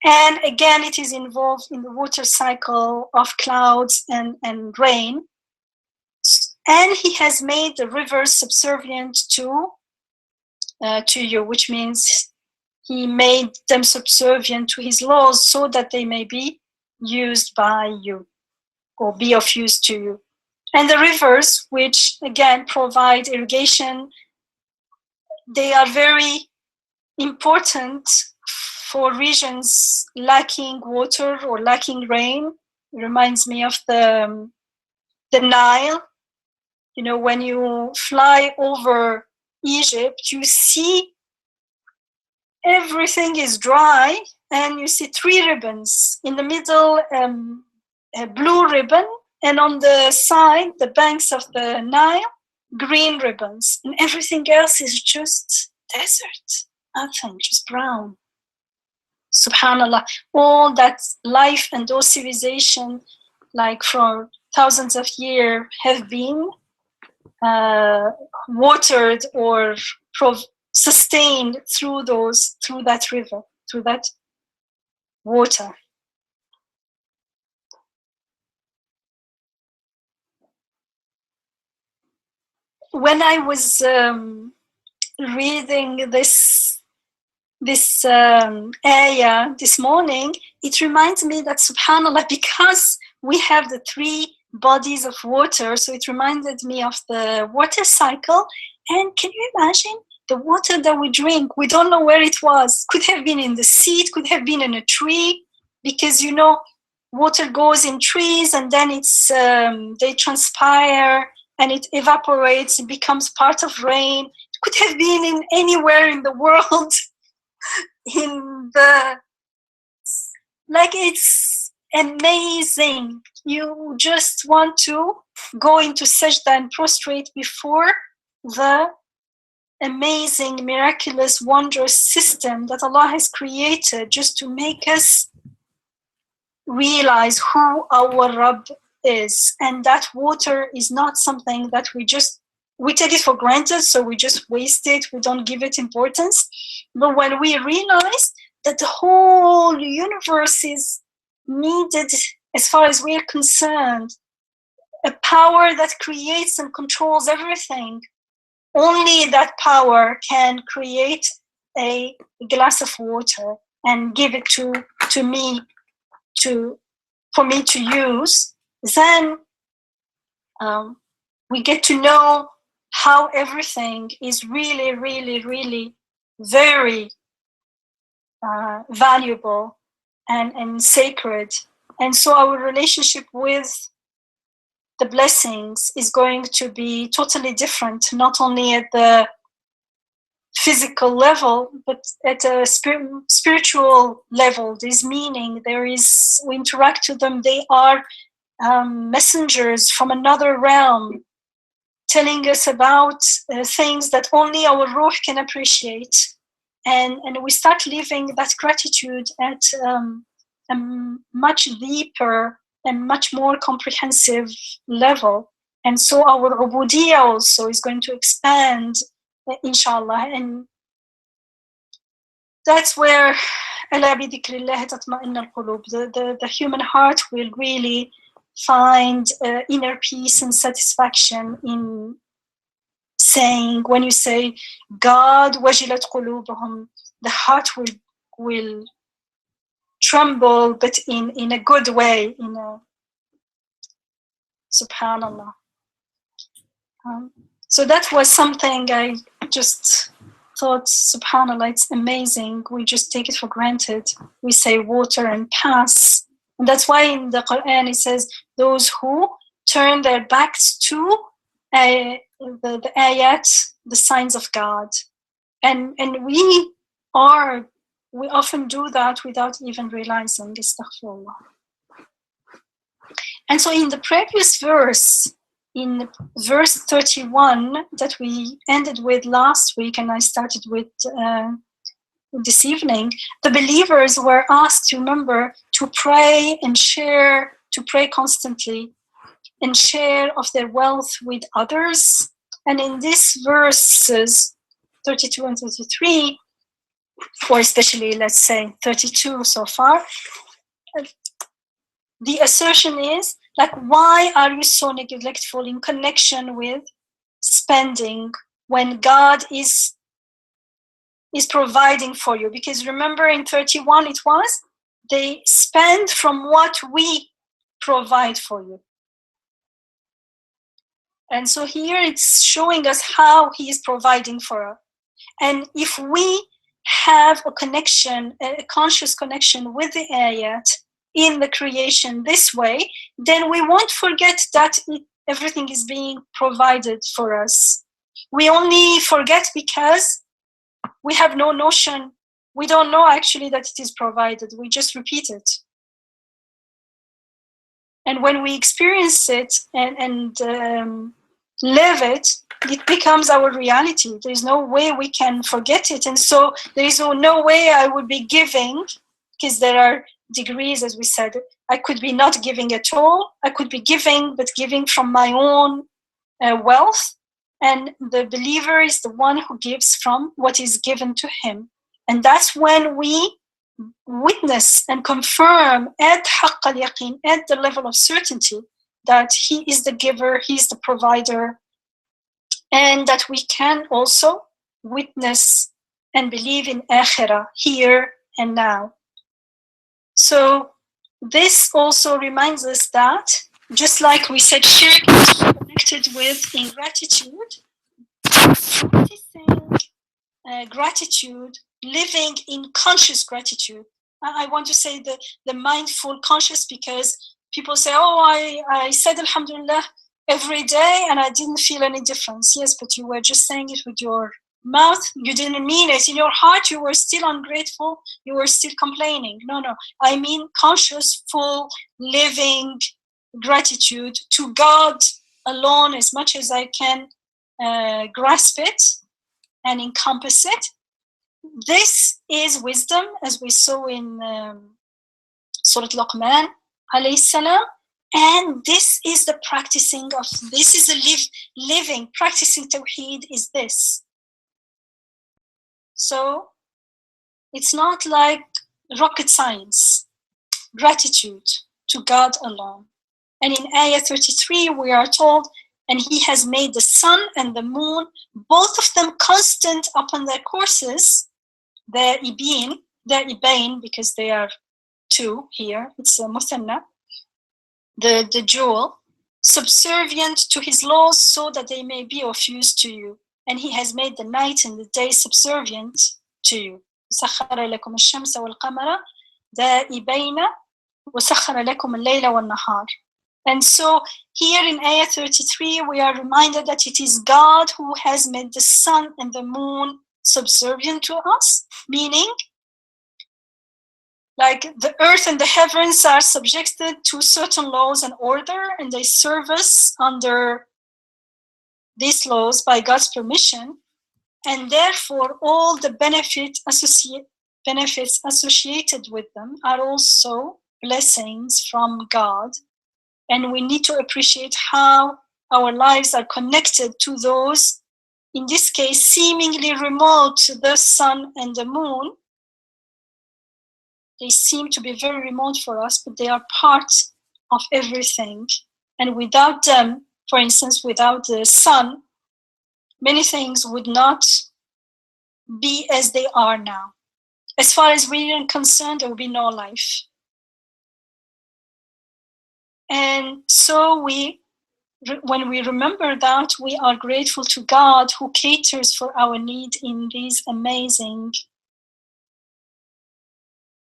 And again, it is involved in the water cycle of clouds and rain. and he has made the rivers subservient to you, which means he made them subservient to his laws so that they may be used by you or be of use to you. And the rivers, which again provide irrigation, they are very important for regions lacking water or lacking rain. It reminds me of the Nile. You know, when you fly over Egypt, you see everything is dry, and you see three ribbons. In the middle, a blue ribbon, and on the side, the banks of the Nile, green ribbons, and everything else is just desert, nothing, just brown. Subhanallah, all that life and those civilizations, like for thousands of years, have been watered or sustained through that river, through that water. When I was reading this ayah this morning, it reminds me that subhanallah, because we have the three bodies of water, so it reminded me of the water cycle. And can you imagine the water that we drink? We don't know where it was. Could have been in the sea, it could have been in a tree, because you know water goes in trees and then it's they transpire and it evaporates and becomes part of rain. It could have been in anywhere in the world. It's amazing. You just want to go into sajda and prostrate before the amazing, miraculous, wondrous system that Allah has created just to make us realize who our Rabb is. And that water is not something that we take it for granted, so we just waste it, we don't give it importance. But when we realize that the whole universe is needed, as far as we're concerned, a power that creates and controls everything, only that power can create a glass of water and give it to me for me to use, then we get to know how everything is really, really, really very valuable and sacred. And so our relationship with the blessings is going to be totally different, not only at the physical level, but at a spiritual level. There's meaning, we interact with them, they are messengers from another realm, telling us about things that only our ruh can appreciate. And we start living that gratitude at a much deeper and much more comprehensive level. And so our ubudiyya also is going to expand, inshallah. And that's where the human heart will really find inner peace and satisfaction in saying, when you say God wajilat qulubuhum, the heart will tremble, but in a good way, subhanallah. So that was something I just thought, subhanallah, it's amazing. We just take it for granted. We say water and pass. And that's why in the Quran it says, those who turn their backs to the ayat, the signs of God. And we often do that without even realizing, astaghfirullah. And so in the previous verse, in verse 31 that we ended with last week, and I started with this evening, the believers were asked to remember to pray and share, to pray constantly and share of their wealth with others. And in these verses 32 and 33, or especially let's say 32 so far, the assertion is Like, why are you so neglectful in connection with spending when God is providing for you? Because remember in 31 it was, they spend from what we provide for you. And so here it's showing us how he is providing for us. And if we have a connection, a conscious connection with the ayat in the creation this way, then we won't forget that everything is being provided for us. We only forget because we have no notion. We don't know actually that it is provided. We just repeat it. And when we experience it and live it, it becomes our reality. There's no way we can forget it. And so there is no way I would be giving, because there are degrees, as we said. I could be not giving at all. I could be giving, but giving from my own wealth. And the believer is the one who gives from what is given to him. And that's when we witness and confirm at haqq al-yaqeen, at the level of certainty, that he is the giver, he is the provider, and that we can also witness and believe in akhirah, here and now. So this also reminds us that, just like we said, shirk is connected with ingratitude, practicing gratitude, living in conscious gratitude. I want to say the mindful conscious, because people say, oh, I said Alhamdulillah every day and I didn't feel any difference. Yes, but you were just saying it with your mouth. You didn't mean it. In your heart, you were still ungrateful. You were still complaining. No. I mean conscious, full, living gratitude to God alone, as much as I can grasp it and encompass it. This is wisdom, as we saw in Surah Luqman alayhi salam. And this is the practicing of, this is the living, practicing Tawheed is this. So it's not like rocket science, gratitude to God alone. And in Ayah 33, we are told, and he has made the sun and the moon, both of them constant upon their courses, their ibain, because they are two here, it's a muthanna, the jewel, subservient to his laws, so that they may be of use to you. And he has made the night and the day subservient to you. سخر لكم الشمس والقمر دائبين وسخر لكم الليل والنهار. And so here in Ayah 33, we are reminded that it is God who has made the sun and the moon subservient to us, meaning like the earth and the heavens are subjected to certain laws and order, and they serve us under these laws by God's permission, and therefore all the benefits associated with them are also blessings from God. And we need to appreciate how our lives are connected to those, in this case, seemingly remote, the sun and the moon. They seem to be very remote for us, but they are part of everything. And without them, for instance, without the sun, many things would not be as they are now. As far as we are concerned, there will be no life. And so when we remember that, we are grateful to God who caters for our need in these amazing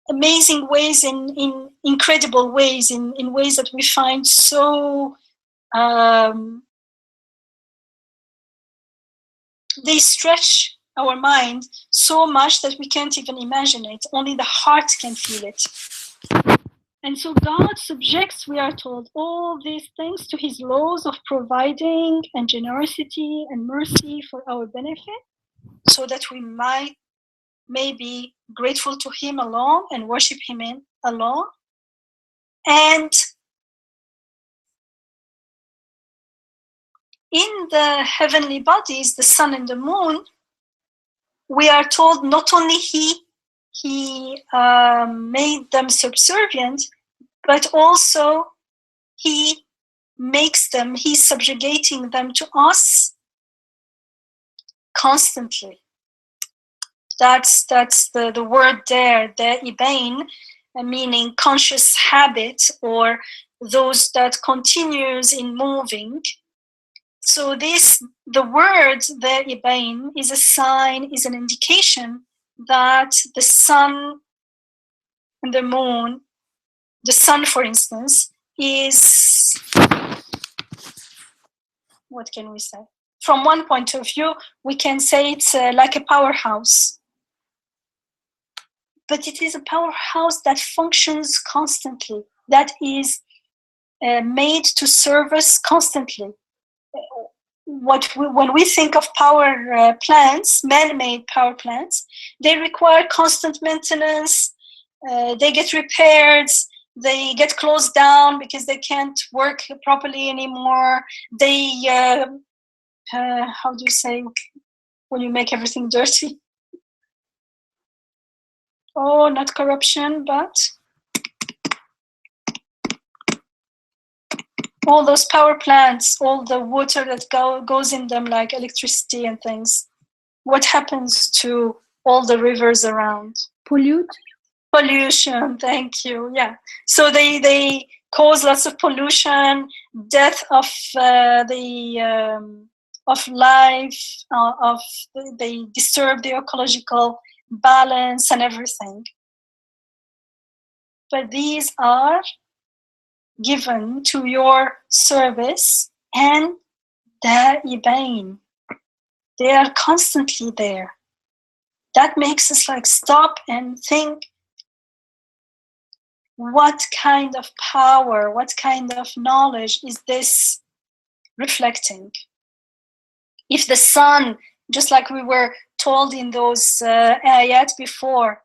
ways, in incredible ways, in ways that we find so they stretch our mind so much that we can't even imagine it. Only the heart can feel it. And so God subjects, we are told, all these things to his laws of providing and generosity and mercy for our benefit, so that we may be grateful to him alone and worship him alone. And in the heavenly bodies, the sun and the moon, we are told not only he made them subservient, but also he makes them, he's subjugating them to us constantly. That's the word there, the ibain, meaning conscious habit, or those that continues in moving. So the word, the ibain, is a sign, is an indication that the sun and the moon, the sun, for instance, is, what can we say? From one point of view, we can say it's like a powerhouse. But it is a powerhouse that functions constantly, that is made to serve us constantly. When we think of power plants, man-made power plants, they require constant maintenance. They get repaired. They get closed down because they can't work properly anymore. They, how do you say when you make everything dirty? Oh, not corruption, but all those power plants, all the water that goes in them, like electricity and things. What happens to all the rivers around? Pollution, thank you. Yeah. So they cause lots of pollution, death of life, they disturb the ecological balance and everything. But these are given to your service, and da'ibain. They are constantly there. That makes us like stop and think, what kind of power, what kind of knowledge is this reflecting? If the sun, just like we were told in those ayat before,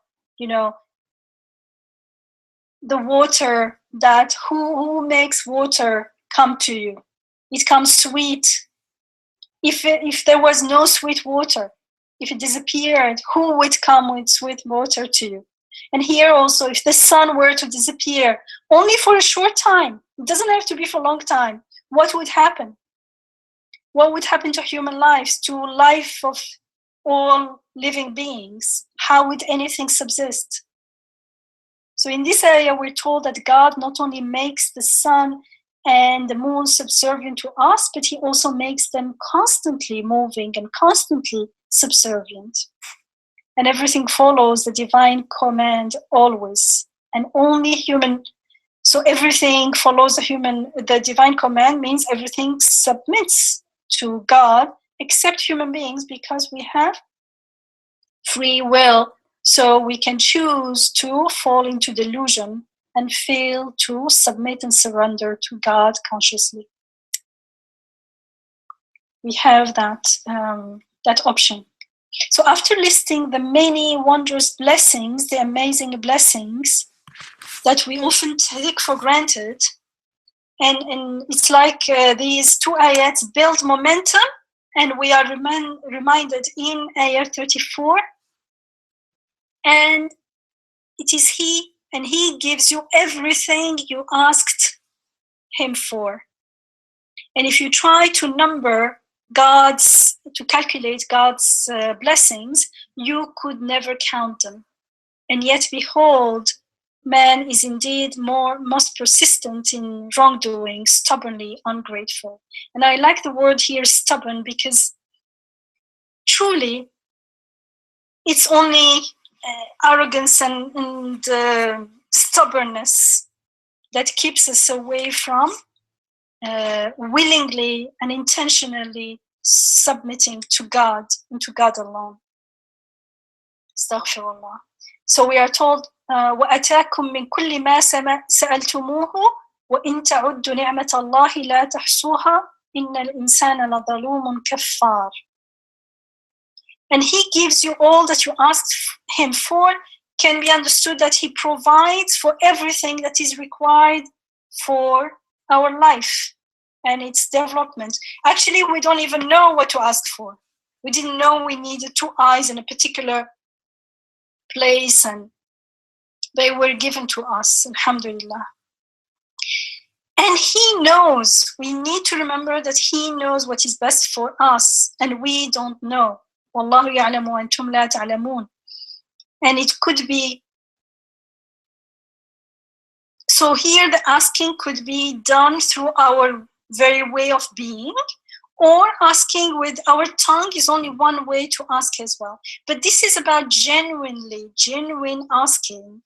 the water, that who makes water come to you? It comes sweet. If there was no sweet water, if it disappeared, who would come with sweet water to you? And here also, if the sun were to disappear only for a short time, it doesn't have to be for a long time, what would happen? What would happen to human lives, to life of all living beings? How would anything subsist? So in this area, we're told that God not only makes the sun and the moon subservient to us, but he also makes them constantly moving and constantly subservient. And everything follows the divine command always, and only human. So everything follows the divine command means everything submits to God except human beings, because we have free will. So we can choose to fall into delusion and fail to submit and surrender to God consciously. We have that option. So after listing the many wondrous blessings, the amazing blessings that we often take for granted, and it's like these two ayats build momentum, and we are reminded in ayat 34, and it is he, and he gives you everything you asked him for. And if you try to calculate God's blessings, you could never count them. And yet, behold, man is indeed most persistent in wrongdoing, stubbornly ungrateful. And I like the word here, stubborn, because truly it's only arrogance and stubbornness that keeps us away from willingly and intentionally submitting to God and to God alone. Astaghfirullah. So we are told, وَأَتَاكُم مِّن كُلِّ مَا سَأَلْتُمُوهُ وَإِن تَعُدُّوا نِعْمَةَ اللَّهِ لَا تَحْصُوهَا إِنَّ الْإِنسَانَ لَظَلُومٌ كَفَّارٌ. And he gives you all that you asked him for. Can be understood that he provides for everything that is required for our life and its development. Actually, we don't even know what to ask for. We didn't know we needed 2 eyes in a particular place, and they were given to us, alhamdulillah. And he knows, we need to remember that he knows what is best for us, and we don't know. Wallahu ya'lamu wa antum la ta'lamun. And it could be, so here the asking could be done through our very way of being, or asking with our tongue is only one way to ask as well. But this is about genuine asking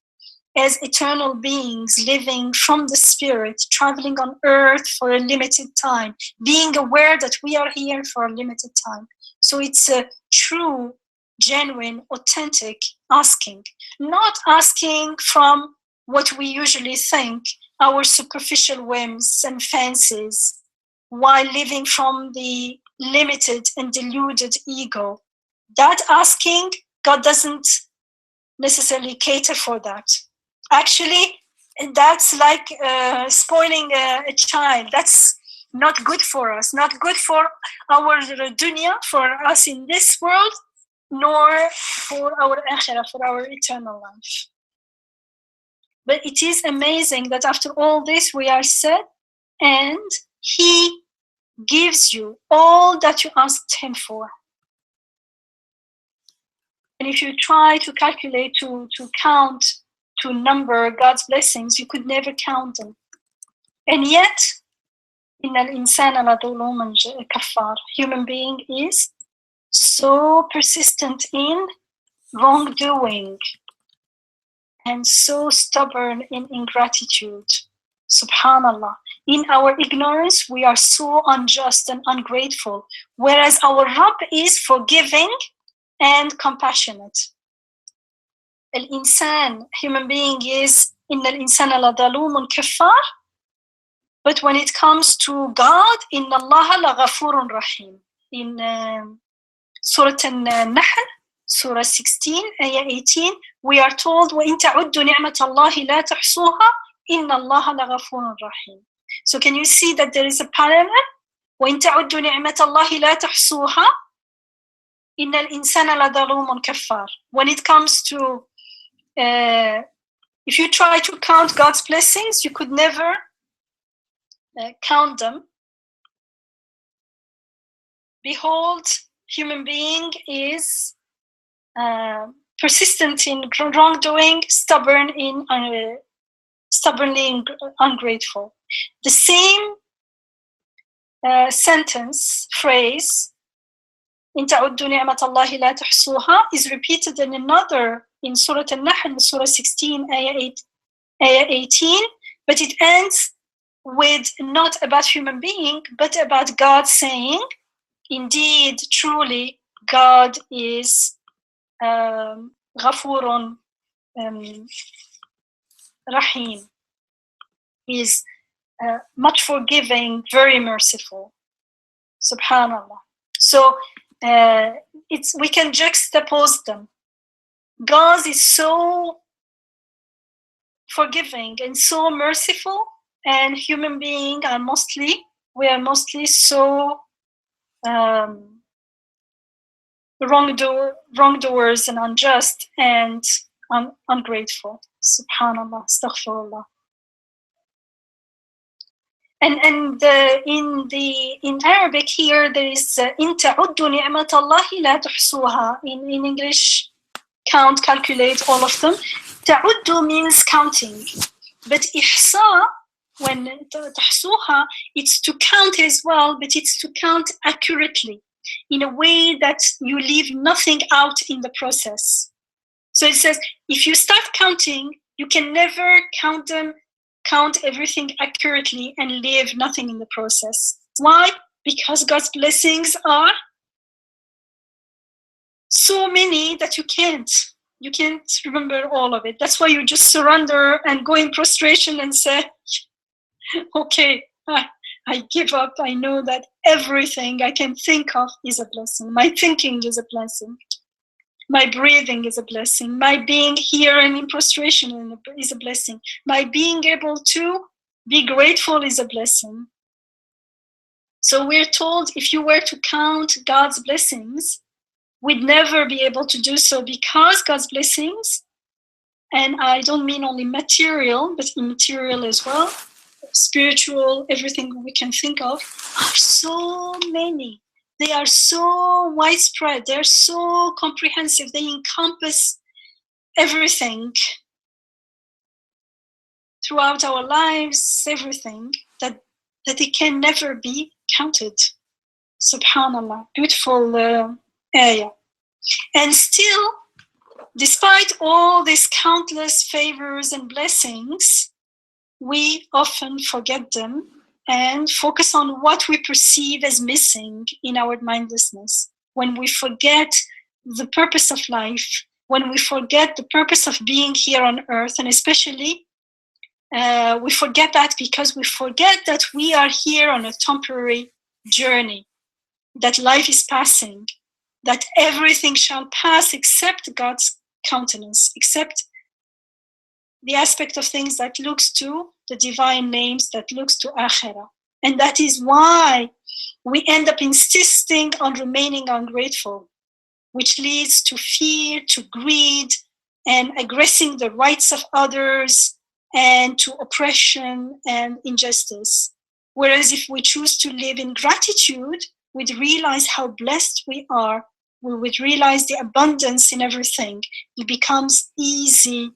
as eternal beings living from the spirit, traveling on earth for a limited time, being aware that we are here for a limited time. So it's a true, genuine, authentic asking, not asking from what we usually think, our superficial whims and fancies, while living from the limited and deluded ego. That asking, God doesn't necessarily cater for that. Actually, that's like spoiling a child. That's not good for us, not good for our dunya, for us in this world, nor for our akhirah, for our eternal life. But it is amazing that after all this, we are set, and he gives you all that you asked him for. And if you try to calculate, to count, to number God's blessings, you could never count them. And yet, إِنَّ الْإِنسَانَ لَظُلُومٌ كَفَّارٌ. Human being is so persistent in wrongdoing and so stubborn in ingratitude. Subhanallah. In our ignorance, we are so unjust and ungrateful, whereas our Rabb is forgiving and compassionate. Al-insan, human being, is inna al-insana ladhalumun kaffar, but when it comes to God, inna Allah laghafurun rahim. In Surah An-Nahl, Surah 16, Ayah 18, we are told, وَإِن تَعُدُّوا نِعْمَةَ اللَّهِ لَا تَحْصُوهَا إِنَّ اللَّهَ لَغَفُورٌ رَحِيمٌ. So can you see that there is a parallel? وَإِن تَعُدُّوا نِعْمَةَ اللَّهِ لَا تَحْصُوهَا إِنَّ الْإِنسَانَ لَظَلُومٌ كَفَّارٌ. When it comes to, if you try to count God's blessings, you could never count them. Behold, human being is persistent in wrongdoing, stubbornly ungrateful. The same sentence, phrase, إن تعدوا نعمة الله لا تحصوها, is repeated in another, in Surah An-Nahl, Surah 16, Ayah 18, but it ends with not about human being, but about God saying, indeed, truly, God is Ghafurun Rahim. He is much forgiving, very merciful. Subhanallah. So we can juxtapose them. God is so forgiving and so merciful, and human beings are mostly so wrongdoers and unjust and ungrateful. Subhanallah, astaghfirullah. And in Arabic here there is إن تعدوا نعمة الله لا تحصوها. In English, count, calculate, all of them. تعد means counting, but إحصاء, when تحصوها, it's to count as well, but it's to count accurately, in a way that you leave nothing out in the process. So it says, if you start counting, you can never count everything accurately and leave nothing in the process. Why? Because God's blessings are so many that you can't remember all of it. That's why you just surrender and go in prostration and say, okay, I give up. I know that everything I can think of is a blessing. My thinking is a blessing. My breathing is a blessing. My being here and in prostration is a blessing. My being able to be grateful is a blessing. So we're told, if you were to count God's blessings, we'd never be able to do so, because God's blessings, and I don't mean only material, but immaterial as well, spiritual, everything we can think of, are so many. They are so widespread. They're so comprehensive. They encompass everything throughout our lives, everything, that it can never be counted. Subhanallah, beautiful ayah. And still, despite all these countless favors and blessings, we often forget them and focus on what we perceive as missing in our mindlessness. When we forget the purpose of life, when we forget the purpose of being here on earth, and especially we forget that because we forget that we are here on a temporary journey, that life is passing, that everything shall pass except God's countenance, except the aspect of things that looks to the divine names, that looks to Akhirah. And that is why we end up insisting on remaining ungrateful, which leads to fear, to greed, and aggressing the rights of others, and to oppression and injustice. Whereas if we choose to live in gratitude, we'd realize how blessed we are. We would realize the abundance in everything. It becomes easy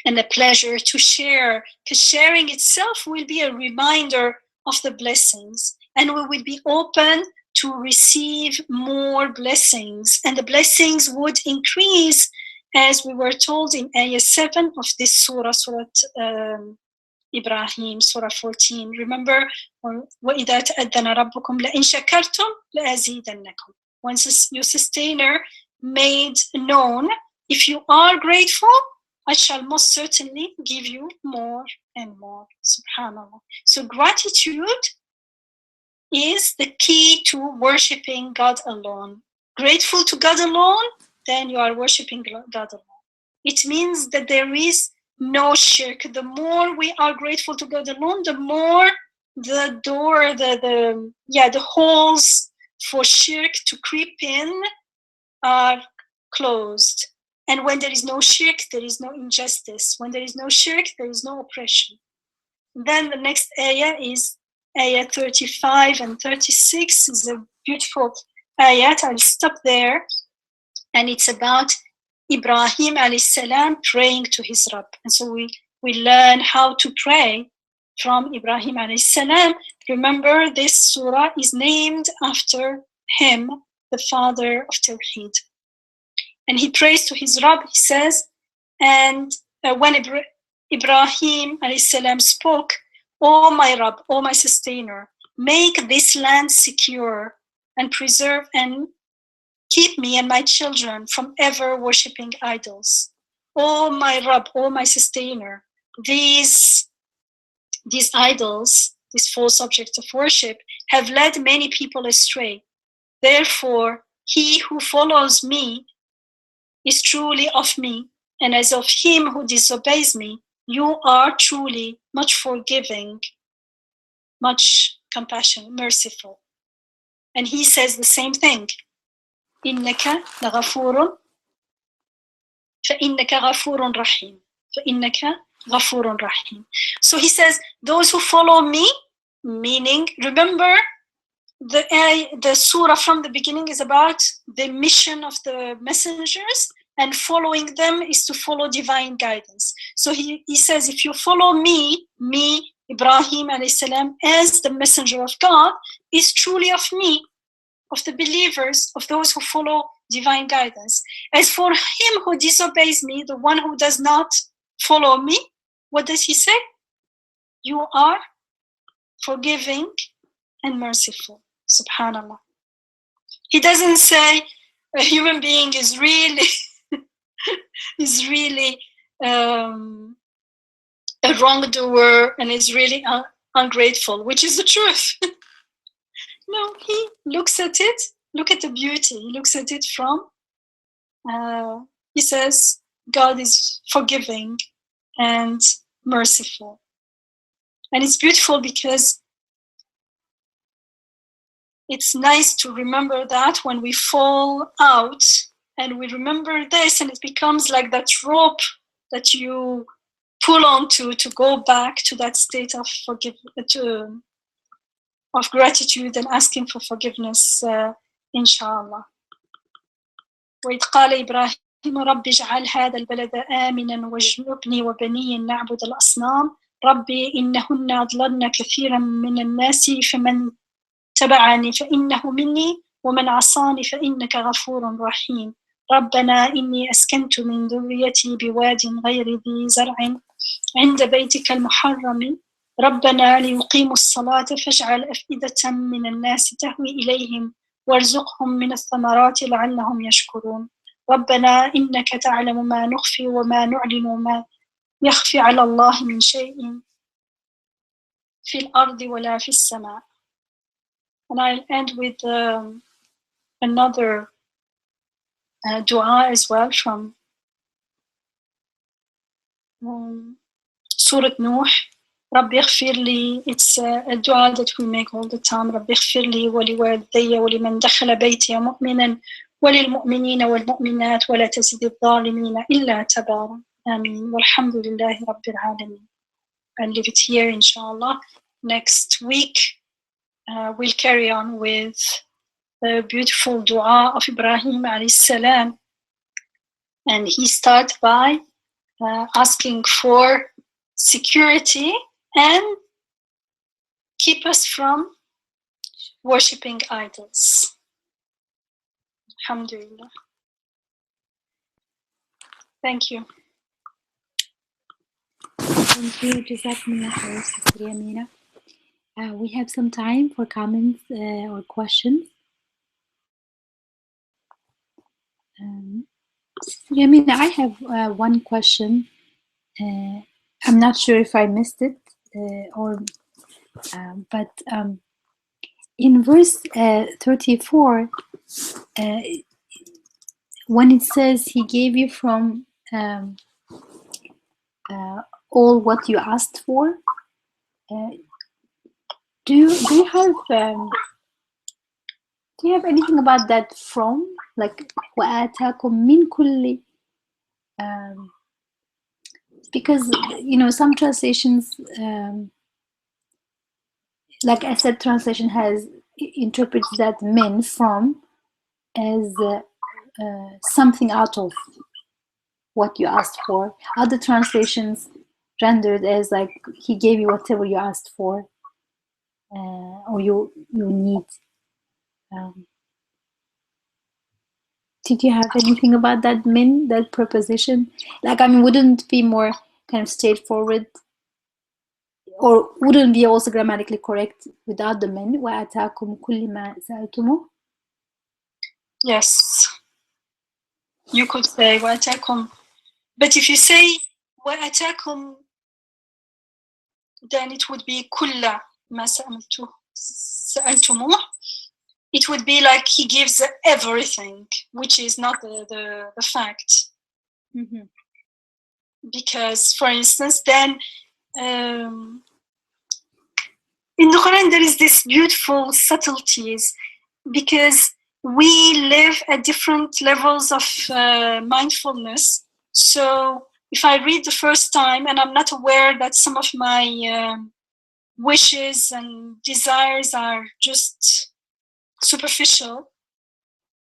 and a pleasure to share, because sharing itself will be a reminder of the blessings, and we will be open to receive more blessings, and the blessings would increase, as we were told in ayah 7 of this surah, Ibrahim, surah 14. Remember, وَإِذَا تَأَذَّنَ رَبُّكُمْ لَإِنْ شَكَرْتُمْ لَأَزِيدَنَّكُمْ. Once your sustainer made known, if you are grateful, I shall most certainly give you more and more. Subhanallah. So gratitude is the key to worshipping God alone. Grateful to God alone, then you are worshipping God alone. It means that there is no shirk. The more we are grateful to God alone, the more the door, the holes for shirk to creep in are closed. And when there is no shirk, there is no injustice. When there is no shirk, there is no oppression. Then the next ayah is ayah 35 and 36 is a beautiful ayat. I'll stop there. And it's about Ibrahim alayhi salam praying to his Rabb. And so we learn how to pray from Ibrahim alayhi salam. Remember, this surah is named after him, the father of Tawheed. And he prays to his Rabb, he says, and when Ibrahim alayhi salam spoke, "O my Rabb, O my sustainer, make this land secure and preserve and keep me and my children from ever worshipping idols. O my Rabb, O my sustainer, these idols, these false objects of worship, have led many people astray. Therefore, he who follows me is truly of me, and as of him who disobeys me, you are truly much forgiving, much compassionate, merciful." And he says the same thing. إِنَّكَ لَغَفُورٌ فَإِنَّكَ غَفُورٌ رَحِيمٌ فَإِنَّكَ غَفُورٌ رَحِيمٌ. So he says, those who follow me, meaning, remember, the surah from the beginning is about the mission of the messengers, and following them is to follow divine guidance. So he says, if you follow me, Ibrahim alayhi salam, as the messenger of God, is truly of me, of the believers, of those who follow divine guidance. As for him who disobeys me, the one who does not follow me, what does he say? You are forgiving and merciful. Subhanallah. He doesn't say a human being is really a wrongdoer and is really ungrateful, which is the truth. No, he looks at it, look at the beauty. He looks at it from, he says, God is forgiving and merciful. And it's beautiful because it's nice to remember that when we fall out, and we remember this, and it becomes like that rope that you pull on to go back to that state of of gratitude and asking for forgiveness, inshallah. وإذ قال إبراهيم رب اجعل هذا البلد آمنا واجنبني وبني نعبد الأصنام ربي إنهن أضللن كثيرا من الناس فمن تبعني فإنه مني ومن عصاني فإنك غفور رحيم ربنا إني أسكنت من ذريتي بواد غير ذي زرع عند بيتك المحرم ربنا ليقيموا الصلاة فاجعل أفئدة من الناس تهوي إليهم وارزقهم من الثمرات لعلهم يشكرون ربنا إنك تعلم ما نخفي وما نعلن وما يخفي على الله من شيء في الأرض ولا في السماء. And I'll end with another dua as well from Surah Nuh. ربي اغفر لي. It's a dua that we make all the time. ربي اغفر لي ولوالدي ولمن دخل بيتي مؤمنا وللمؤمنين والمؤمنات ولا تزد الظالمين إلا تبارا. آمين. والحمد لله رب العالمين. I'll leave it here, inshallah. Next week, we'll carry on with the beautiful dua of Ibrahim alayhi salam. And he starts by asking for security and keep us from worshipping idols. Alhamdulillah. Thank you. Thank you, Jazakumullah khair, Sister Yamina. We have some time for comments or questions. Sister Yamina, I have one question. I'm not sure if I missed it but in verse 34, when it says he gave you from all what you asked for, do you have anything about that from, like وآتاكم من كل, because some translations, like I said, translation interprets that min from as something out of what you asked for. Other translations rendered as like he gave you whatever you asked for or you need. Did you have anything about that min, that preposition? Like, wouldn't it be more kind of straightforward, or wouldn't be also grammatically correct without the min? وَآتَاكُمْ كُلِّ مَا سَأَلْتُمُوهُ. Yes, you could say وَآتَاكُمْ, but if you say وَآتَاكُمْ, then it would be كُلَّ مَا سَأَلْتُمُوهُ. It would be like he gives everything, which is not the fact. Mm-hmm. Because, for instance, then in the Quran there is this beautiful subtleties, because we live at different levels of mindfulness. So if I read the first time and I'm not aware that some of my wishes and desires are just superficial,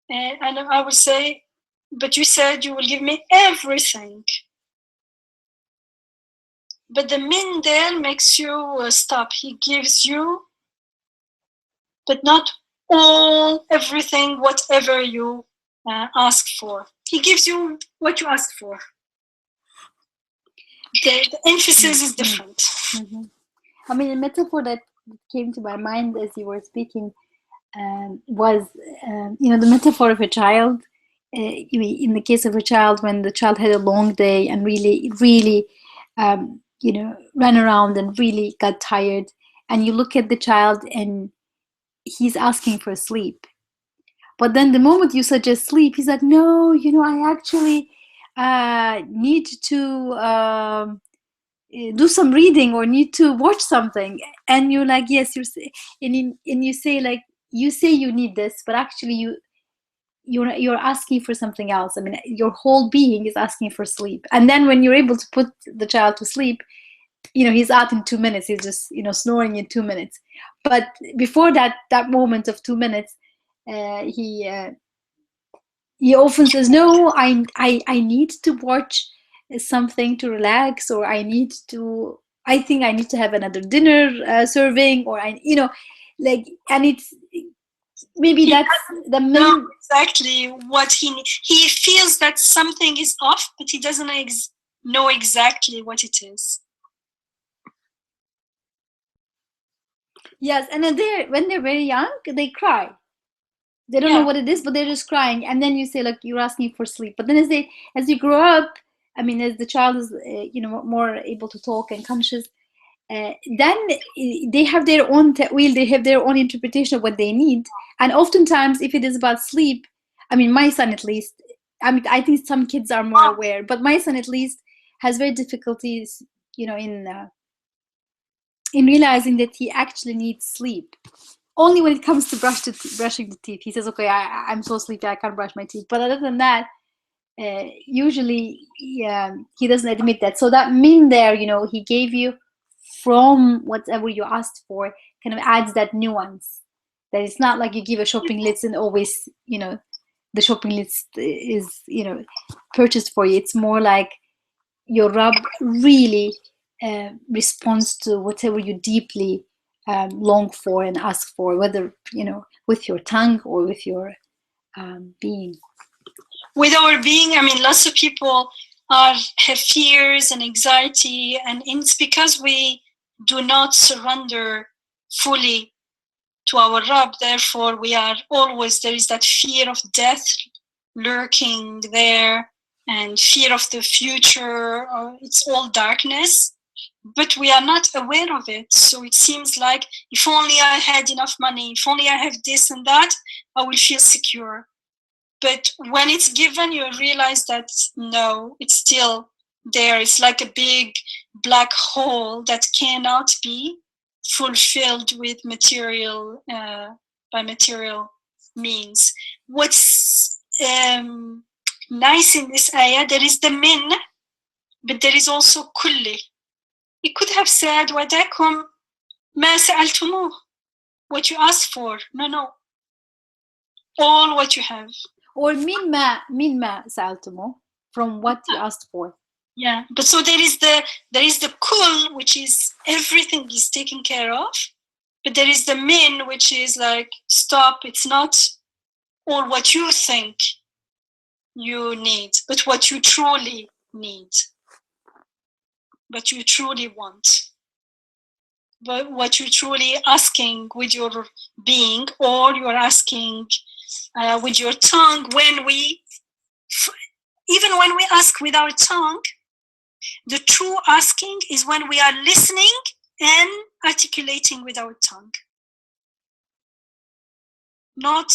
and I would say, but you said you will give me everything. But the min there makes you stop. He gives you, but not all, everything, whatever you ask for. He gives you what you ask for. The emphasis is different. Mm-hmm. A metaphor that came to my mind as you were speaking was, the metaphor of a child. In the case of a child, when the child had a long day and really ran around and really got tired, and you look at the child and he's asking for sleep, but then the moment you suggest sleep, he's like, no, I actually need to do some reading or need to watch something. And you're like, yes, and you say, like, you say you need this, but actually you're asking for something else. I mean, your whole being is asking for sleep. And then when you're able to put the child to sleep, he's out in 2 minutes. He's just, snoring in 2 minutes. But before that moment of 2 minutes, he often says, "No, I need to watch something to relax, or I think I need to have another dinner serving, or like." And it's maybe that's the main. Exactly what he feels that something is off, but he doesn't know exactly what it is. Yes, and then when they're very young, they cry. They don't know what it is, but they're just crying. And then you say, like, you're asking for sleep. But then as you grow up, I mean, as the child is, more able to talk and conscious, then they have their own ta'wil, they have their own interpretation of what they need. And oftentimes, if it is about sleep, I mean, my son at least, I mean, I think some kids are more aware, but my son at least has very difficulties, in realizing that he actually needs sleep. Only when it comes to brushing the teeth, he says, "Okay, I'm so sleepy, I can't brush my teeth." But other than that, usually he doesn't admit that. So that mean there, he gave you from whatever you asked for, kind of adds that nuance. That it's not like you give a shopping list and always, the shopping list is, purchased for you. It's more like your Rabb really responds to whatever you deeply long for and ask for, whether, with your tongue or with your being. With our being, I mean, lots of people have fears and anxiety, and it's because we do not surrender fully to our Rabb. Therefore, there is that fear of death lurking there, and fear of the future. It's all darkness, but we are not aware of it. So it seems like, if only I had enough money, if only I have this and that, I will feel secure. But when it's given, you realize that no, it's still there. It's like a big black hole that cannot be fulfilled with by material means. What's nice in this ayah, there is the min, but there is also kulli. He could have said, وَدَكُمْ مَا سَأَلْتُمُوهُ, what you asked for. No. All what you have. Or min ma sa'altumu, from what you asked for. Yeah, but so there is the kul, which is everything is taken care of, but there is the min, which is like, stop, it's not all what you think you need, but what you truly need, but you truly want, but what you're truly asking with your being, or you're asking with your tongue. Even when we ask with our tongue, the true asking is when we are listening and articulating with our tongue. Not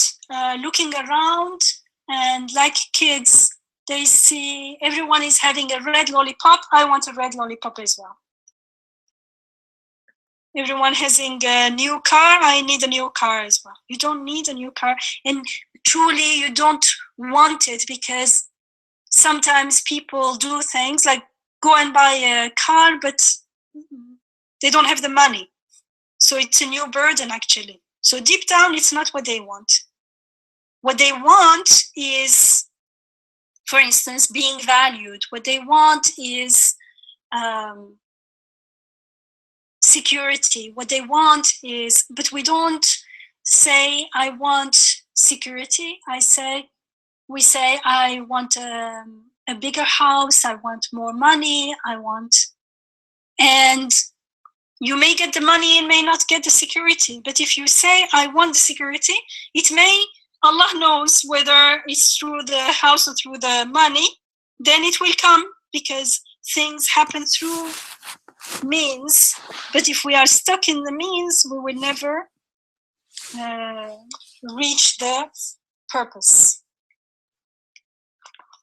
looking around and like kids, they see everyone is having a red lollipop, I want a red lollipop as well. Everyone having a new car, I need a new car as well. You don't need a new car, and truly you don't want it, because sometimes people do things like go and buy a car, but they don't have the money. So it's a new burden, actually. So deep down, it's not what they want. What they want is, for instance, being valued. What they want is security. What they want is, but we don't say, I want security. We say, I want a bigger house, I want more money, and you may get the money and may not get the security. But if you say, I want the security, Allah knows whether it's through the house or through the money, then it will come, because things happen through means. But if we are stuck in the means, we will never reach the purpose.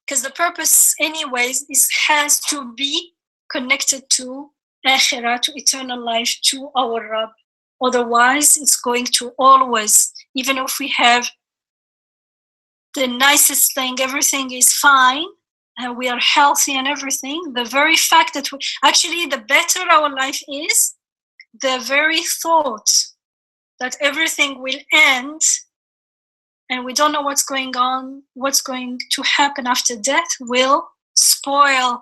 Because the purpose, anyways, has to be connected to akhirah, to eternal life, to our Rabb. Otherwise, it's going to always, even if we have the nicest thing, everything is fine, and we are healthy and everything, the very fact that actually the better our life is, the very thought that everything will end and we don't know what's going on, what's going to happen after death, will spoil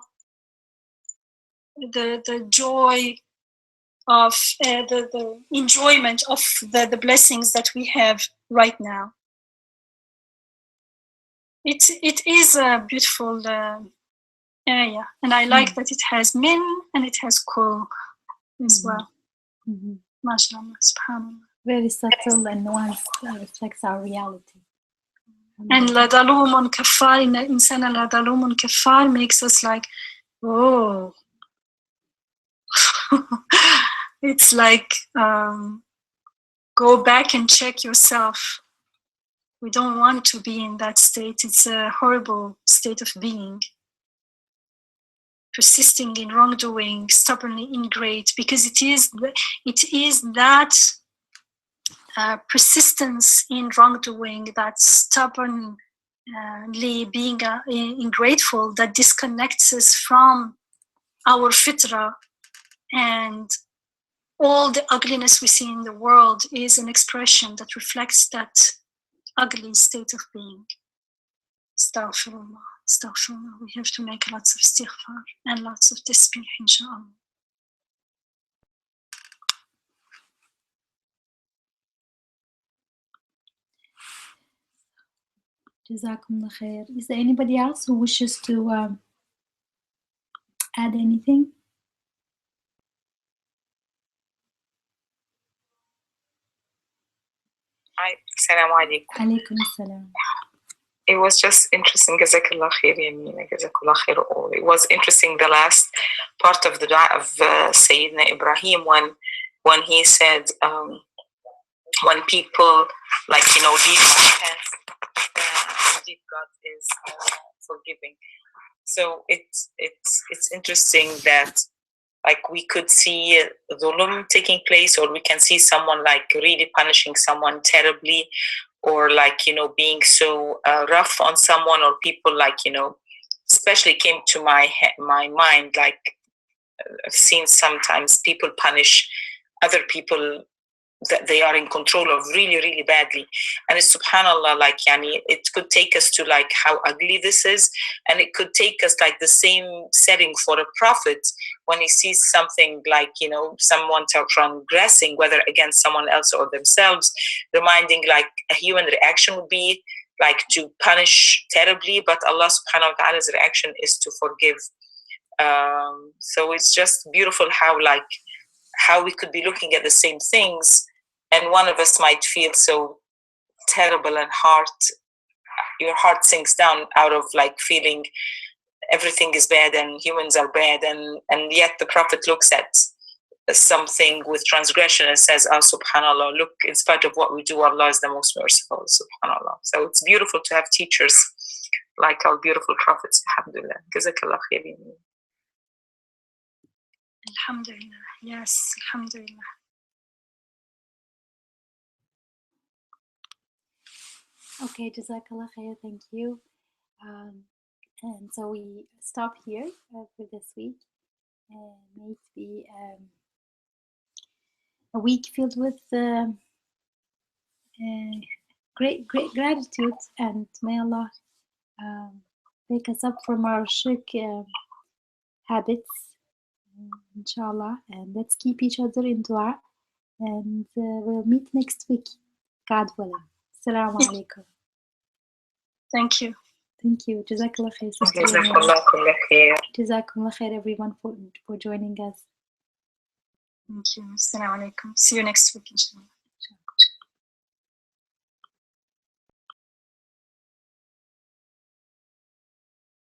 the joy of the enjoyment of the blessings that we have right now. It is a beautiful area, and I like that it has min and it has kul as well. MashaAllah, subhanAllah. Very subtle and nuanced, reflects our reality. And ladalumun kafar, insana ladalumun kafar makes us like, oh. It's like, go back and check yourself. We don't want to be in that state. It's a horrible state of being. Persisting in wrongdoing, stubbornly ingrate, because it is that persistence in wrongdoing, that stubbornly being ingrateful, that disconnects us from our fitrah, and all the ugliness we see in the world is an expression that reflects that ugly state of being. Astaghfirullah, astaghfirullah. We have to make lots of istighfar and lots of tasbih, inshallah. Jazakumullah khair. Is there anybody else who wishes to add anything? Hi, Assalamu alaikum. Alaikum assalam. It was just interesting. Jazakallah khair, Yamina. Jazakallah khair all. It was interesting the last part of the dua of Sayyidina Ibrahim when he said, when people leave my path, indeed God is forgiving. So it's interesting that we could see dhulm taking place, or we can see someone really punishing someone terribly, or being so rough on someone, or people especially came to my mind, I've seen sometimes people punish other people that they are in control of really, really badly. And it's subhanAllah, it could take us to how ugly this is, and it could take us the same setting for a prophet when he sees something someone transgressing, whether against someone else or themselves, reminding a human reaction would be to punish terribly, but Allah subhanahu wa ta'ala's reaction is to forgive. So it's just beautiful how we could be looking at the same things, and one of us might feel so terrible, and your heart sinks down out of feeling everything is bad and humans are bad, and yet the Prophet looks at something with transgression and says, oh subhanAllah, look, in spite of what we do, Allah is the most merciful, subhanAllah. So it's beautiful to have teachers like our beautiful prophets, alhamdulillah. Jazakallah khairin. Alhamdulillah, yes, alhamdulillah. Okay, Jazakallah khair, thank you. And so we stop here for this week. May it be a week filled with great gratitude, and may Allah wake us up from our shirk habits, inshallah, and let's keep each other in dua, and we'll meet next week, God willing. Assalamu alaikum. Thank you. Thank you. Jazakallah khair. Jazakumullah khair, everyone, for joining us. Thank you. Assalamu alaikum. See you next week, inshallah.